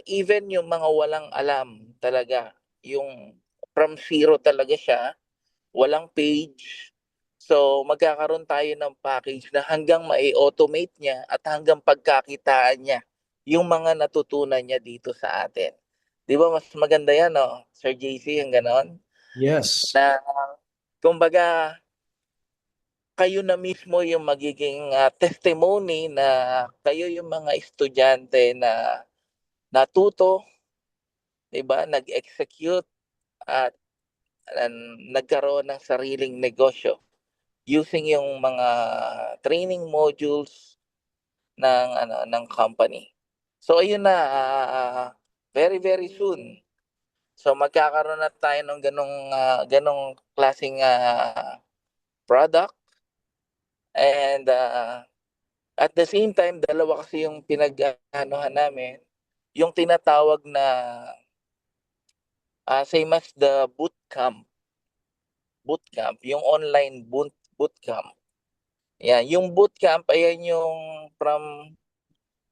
even yung mga walang alam talaga, yung from zero talaga siya, walang page. So magkakaroon tayo ng package na hanggang ma-automate niya at hanggang pagkakitaan niya yung mga natutunan niya dito sa atin. Di ba mas maganda yan, no? Sir JC, yung ganon? Yes. Na kumbaga kayo na mismo yung magiging testimony na kayo yung mga estudyante na natuto, 'di ba, nag-execute at nagkaroon ng sariling negosyo using yung mga training modules ng company. So ayun na very very soon. So magkakaroon na tayo ng ganong klaseng product, and at the same time dalawa kasi yung pinag-aanohan namin, yung tinatawag na same as the bootcamp, yung online bootcamp. Yan, yung bootcamp, ayan yung from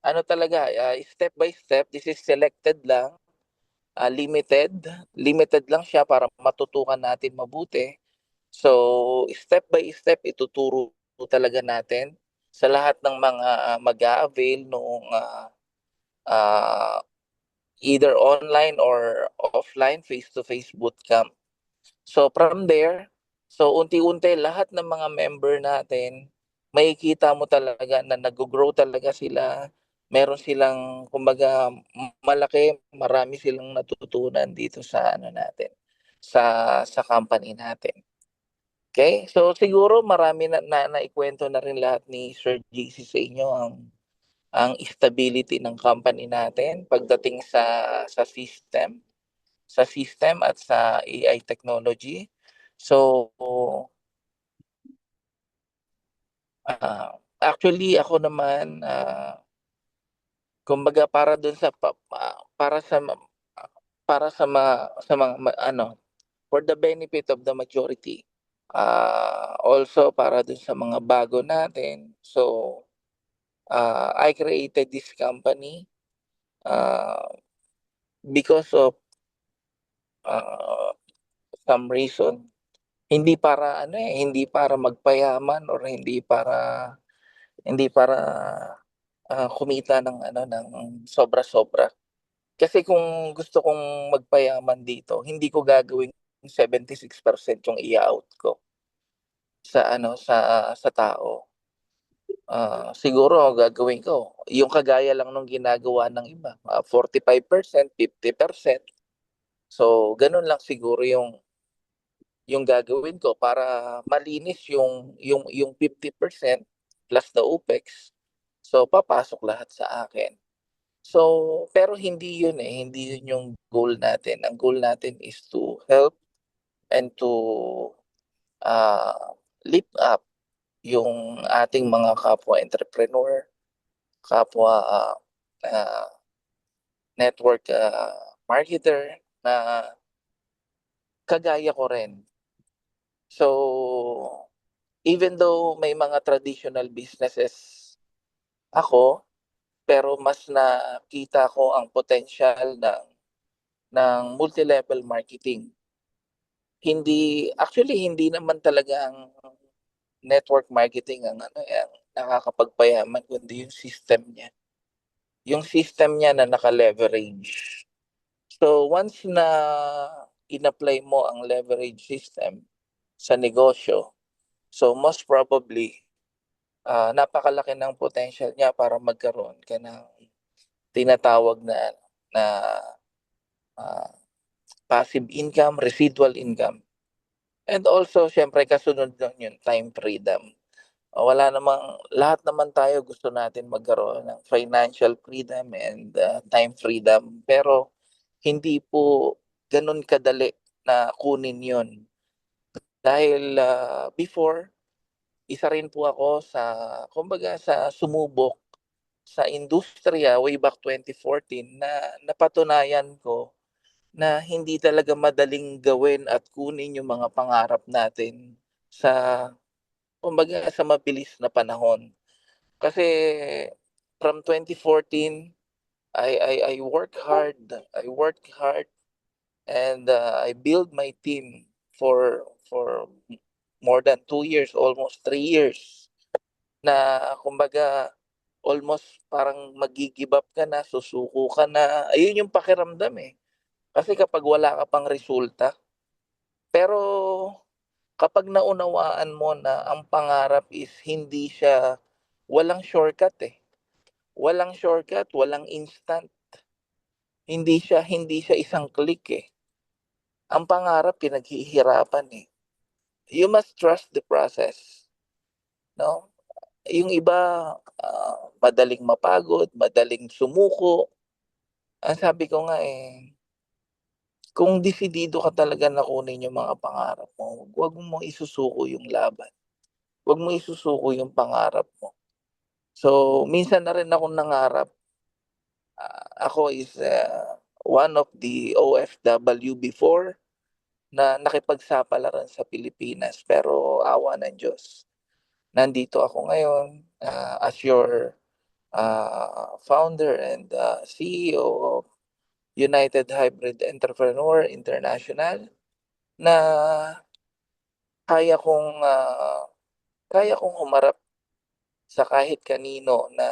ano talaga, step by step. This is selected lang, limited lang siya para matutukan natin mabuti. So, step by step ituturo talaga natin sa lahat ng mga mag-a-avail noong either online or offline face-to-face bootcamp. So from there, so unti-unti lahat ng mga member natin, makikita mo talaga na nag-grow talaga sila. Meron silang kumbaga marami silang natututunan dito sa ano natin, sa company natin. Okay? So siguro marami na naikwento na rin lahat ni Sir JC sa inyo ang stability ng company natin pagdating sa system at sa AI technology. So, actually ako naman, kumbaga para sa mga for the benefit of the majority. Also para dun sa mga bago natin. So, I created this company because of some reason. Hindi para magpayaman or hindi para kumita ng sobra-sobra. Kasi kung gusto kong magpayaman dito, hindi ko gagawing 76% yung i-out ko sa tao. Siguro gagawin ko yung kagaya lang nung ginagawa ng iba, 45%, 50%. So, ganun lang siguro yung gagawin ko para malinis yung 50% plus the OPEX. So papasok lahat sa akin. So pero hindi yun yung goal natin. Ang goal natin is to help and to lift up yung ating mga kapwa entrepreneur, kapwa network marketer na kagaya ko rin. So even though may mga traditional businesses ako, pero mas nakita ko ang potential ng multi-level marketing. Hindi naman talaga ang network marketing ang nakakapagpayaman, kundi yung system niya. Yung system niya na naka-leverage. So once na in-apply mo ang leverage system sa negosyo, so most probably napakalaki ng potential niya para magkaroon ka ng tinatawag na passive income, residual income. And also, syempre, kasunod nun yung time freedom. Lahat naman tayo gusto natin magkaroon ng financial freedom and time freedom. Pero hindi po ganun kadali na kunin yun. Dahil before, isa rin po ako sa sumubok sa industriya way back 2014 na napatunayan ko na hindi talaga madaling gawin at kunin yung mga pangarap natin sa mabilis na panahon. Kasi from 2014, I worked hard and I built my team for more than 2 years, almost 3 years na kumbaga almost parang mag-give up ka na, susuko ka na. Ayun yung pakiramdam eh. Kasi kapag wala ka pang resulta, pero kapag naunawaan mo na ang pangarap is walang shortcut eh. Walang shortcut, walang instant. Hindi siya isang click eh. Ang pangarap pinaghihirapan eh. You must trust the process. No? Yung iba madaling mapagod, madaling sumuko. Ang sabi ko nga kung desidido ka talaga na kunin yung mga pangarap mo, huwag mo isusuko yung laban. Huwag mo isusuko yung pangarap mo. So, minsan na rin akong nangarap. Ako is one of the OFW before na nakipagsapalaran sa Pilipinas. Pero awa ng Diyos, nandito ako ngayon as your founder and CEO of United Hybrid Entrepreneur International, na kaya kong humarap sa kahit kanino, na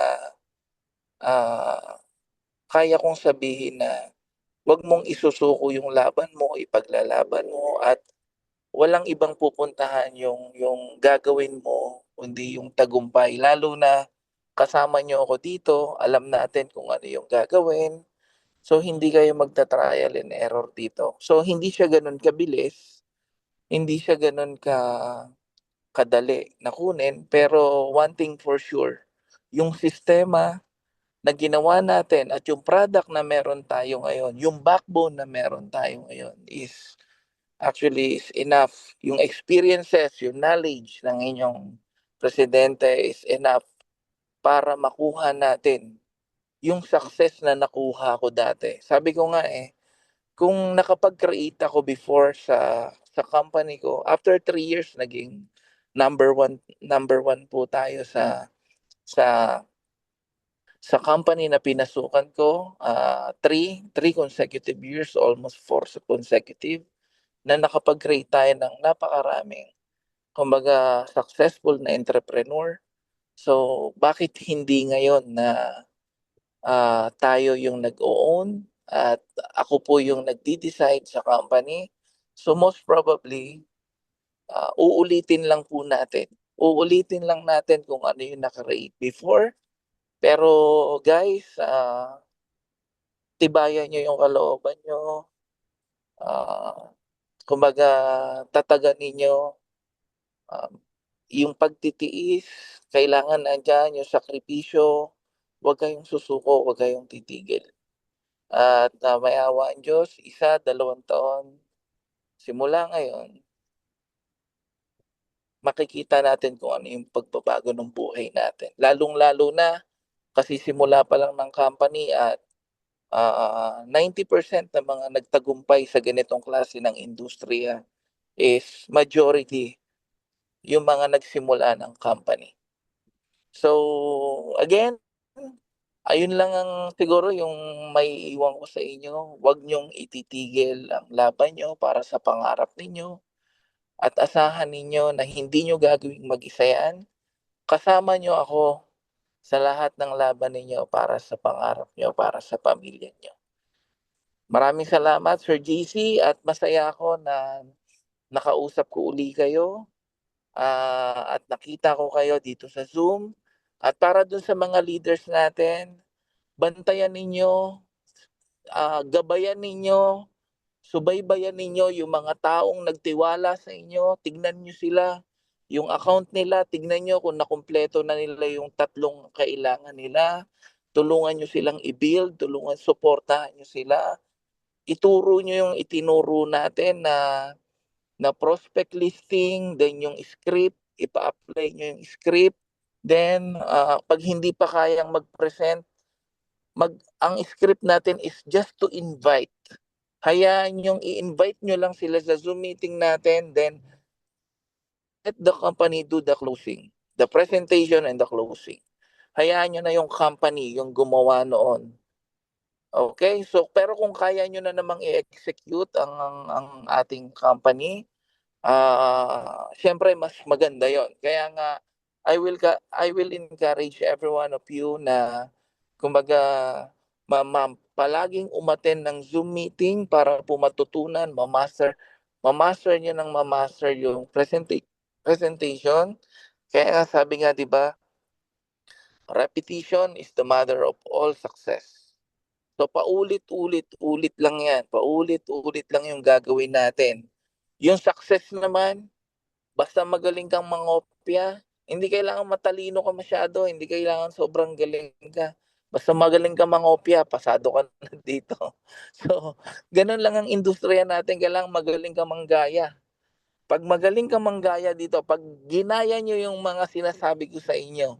kaya kong sabihin na wag mong isusuko yung laban mo, ipaglalaban mo, at walang ibang pupuntahan yung gagawin mo kundi yung tagumpay. Lalo na kasama nyo ako dito, alam natin kung ano yung gagawin. So hindi kayo magta-trial and error dito. So hindi siya ganun kabilis, hindi siya ganun kadali na kunin, pero one thing for sure, yung sistema na ginawa natin at yung product na meron tayo ngayon, yung backbone na meron tayo ngayon is actually is enough. Yung experiences, yung knowledge ng inyong presidente is enough para makuha natin yung success na nakuha ko dati. Sabi ko nga kung nakapag-create ako before sa company ko, after 3 years naging number one po tayo sa sa company na pinasukan ko. Three consecutive years, almost 4 consecutive, na nakapag-create tayo ng napakaraming, kumbaga, successful na entrepreneur. So, bakit hindi ngayon na tayo yung nag-own at ako po yung nagdi-decide sa company? So, most probably, uulitin lang po natin. Uulitin lang natin kung ano yung naka-rate before. Pero guys, tibayan nyo yung kalooban nyo. Kumbaga, tatagan ninyo yung pagtitiis. Kailangan nandyan yung sakripisyo. Huwag kayong susuko, huwag kayong titigil. At may awa ang Diyos, 1, 2 taon, simula ngayon, makikita natin kung ano yung pagbabago ng buhay natin. Lalong-lalo na kasi simula pa lang ng company at 90% ng mga nagtagumpay sa ganitong klase ng industriya is majority yung mga nagsimula ng company. So, again, ayun lang ang siguro yung may iwan ko sa inyo. Huwag niyong ititigil ang laban niyo para sa pangarap ninyo. At asahan ninyo na hindi nyo gagawing mag-isa yan. Kasama nyo ako sa lahat ng laban ninyo para sa pangarap nyo, para sa pamilya nyo. Maraming salamat, Sir JC, at masaya ako na nakausap ko uli kayo at nakita ko kayo dito sa Zoom. At para dun sa mga leaders natin, bantayan ninyo, gabayan ninyo, subaybayan ninyo yung mga taong nagtiwala sa inyo. Tignan nyo sila, yung account nila, tignan nyo kung nakumpleto na nila yung 3 kailangan nila. Tulungan nyo silang i-build, supportahan nyo sila. Ituro nyo yung itinuro natin na prospect listing, then yung script, ipa-apply nyo yung script. Then, pag hindi pa kayang mag-present, ang script natin is just to invite. Hayaan yung i-invite nyo lang sila sa Zoom meeting natin, then let the company do the closing, the presentation and the closing. Hayaan nyo na yung company yung gumawa noon. Okay? So, pero kung kaya nyo na namang i-execute ang ating company, syempre mas maganda yon. Kaya nga, I will encourage every one of you na, kumbaga, palaging umattend ng Zoom meeting para po matutunan, mamaster nyo ng mamaster yung presentation. Kaya nga sabi nga, di ba, repetition is the mother of all success. So paulit-ulit lang yan. Paulit-ulit lang yung gagawin natin. Yung success naman, basta magaling kang mangopya, hindi kailangan matalino ka masyado, hindi kailangan sobrang galing ka. Basta magaling ka mangopya, pasado ka na dito. So, ganun lang ang industriya natin. Kailangan magaling ka manggaya. Pag magaling ka manggaya dito, pag ginaya nyo yung mga sinasabi ko sa inyo,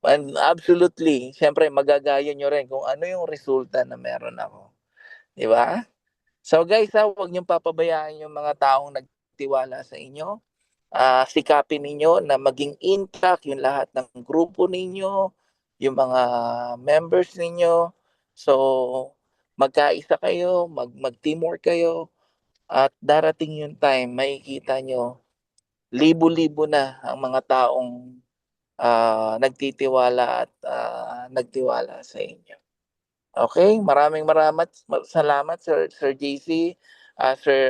and absolutely, syempre magagaya nyo rin kung ano yung resulta na meron ako. Di ba? So guys, huwag niyong papabayaan yung mga taong nagtiwala sa inyo. Sikapin ninyo na maging intact yung lahat ng grupo ninyo, yung mga members ninyo. So magkaisa kayo, mag-teamwork kayo, at darating yung time, makikita nyo, libo-libo na ang mga taong nagtitiwala at nagtiwala sa inyo. Okay, maraming salamat Sir JC, Sir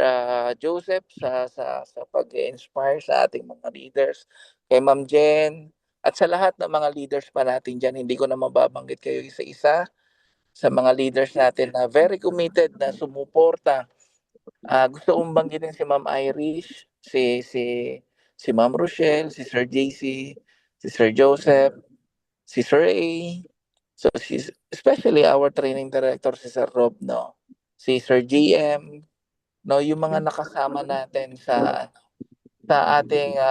Joseph sa pag-inspire sa ating mga leaders, kay Ma'am Jen, at sa lahat ng mga leaders pa natin diyan. Hindi ko na mababanggit kayo isa-isa, sa mga leaders natin na very committed na sumuporta. Gusto kong banggitin si Ma'am Irish, si Ma'am Rochelle, si Sir JC, si Sir Joseph, si Sir A. So especially our training director, si Sir Rob, no? Si Sir GM, no, yung mga nakasama natin sa ating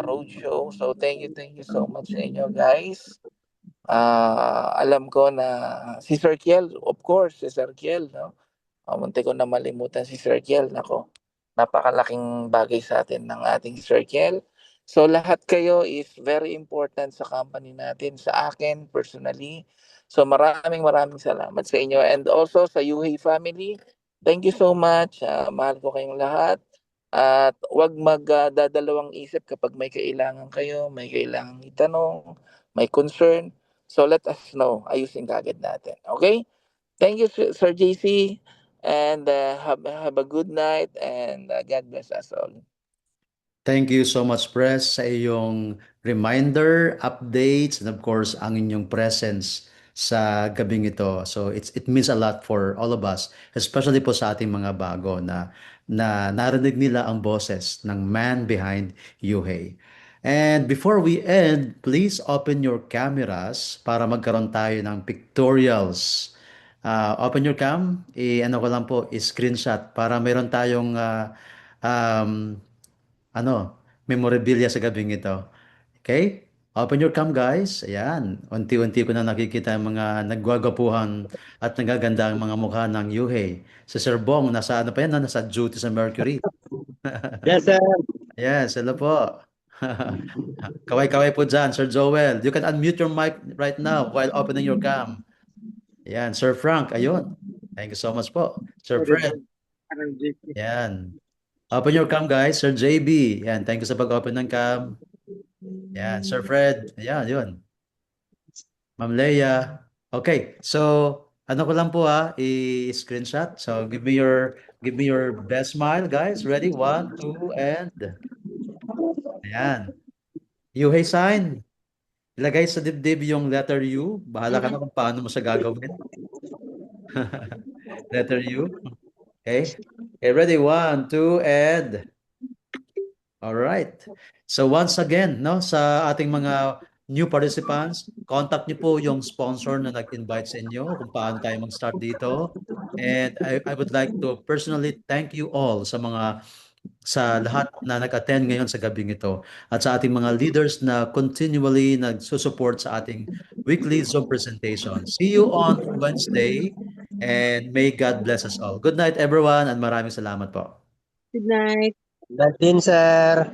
roadshow. So thank you so much sa inyo, guys. Alam ko na si Sir Kiel, of course, si Sir Kiel, no? Munti ko na malimutan si Sir Kiel. Nako, napakalaking bagay sa atin ng ating Sir Kiel. So lahat kayo is very important sa company natin, sa akin personally. So maraming salamat sa inyo. And also sa UHey family, thank you so much. Mahal ko kayong lahat. At huwag magdadalawang isip kapag may kailangan kayo, may kailangan itanong, may concern. So let us know. Ayusin kagad natin. Okay? Thank you, Sir JC. And have a good night, and God bless us all. Thank you so much, Press, sa iyong reminder, updates, and of course, ang inyong presence sa gabing ito. So it means a lot for all of us, especially po sa ating mga bago na narinig nila ang boses ng man behind UHey. And before we end, please open your cameras para magkaroon tayo ng pictorials. Open your cam, ano ko lang po, screenshot para meron tayong um, memorabilia sa gabing ito. Okay? Open your cam, guys. Ayan. Unti-unti ko na nakikita ang mga nagwagapuhan at nagaganda ang mga mukha ng UHey. Si Sir Bong, nasa ano pa yan? Nasa duty sa Mercury. Yes, sir. Yes, hello po. Kaway-kaway po dyan, Sir Joel. You can unmute your mic right now while opening your cam. Ayan, Sir Frank, ayun. Thank you so much po. Sir Fred. Ayan. Open your cam, guys. Sir JB. Ayan, thank you sa pag-open ng cam. Ayan, Sir Fred. Ayan, yun. Ma'am Leia. Okay, so ano ko lang po i-screenshot. So give me your best smile, guys. Ready? 1, 2, and ayan. UHey sign. Ilagay sa dibdib yung letter U. Bahala ka na kung paano mo siya gagawin. Letter U. Okay. Okay, ready? 1, 2, and all right. So once again, no, sa ating mga new participants, contact niyo po yung sponsor na nag-invite sa inyo kung paano tayo mag-start dito. And I would like to personally thank you all sa lahat na nag-attend ngayon sa gabing ito at sa ating mga leaders na continually nagsusupport sa ating weekly Zoom presentation. See you on Wednesday and may God bless us all. Good night everyone and maraming salamat po. Good night. Good night din, sir.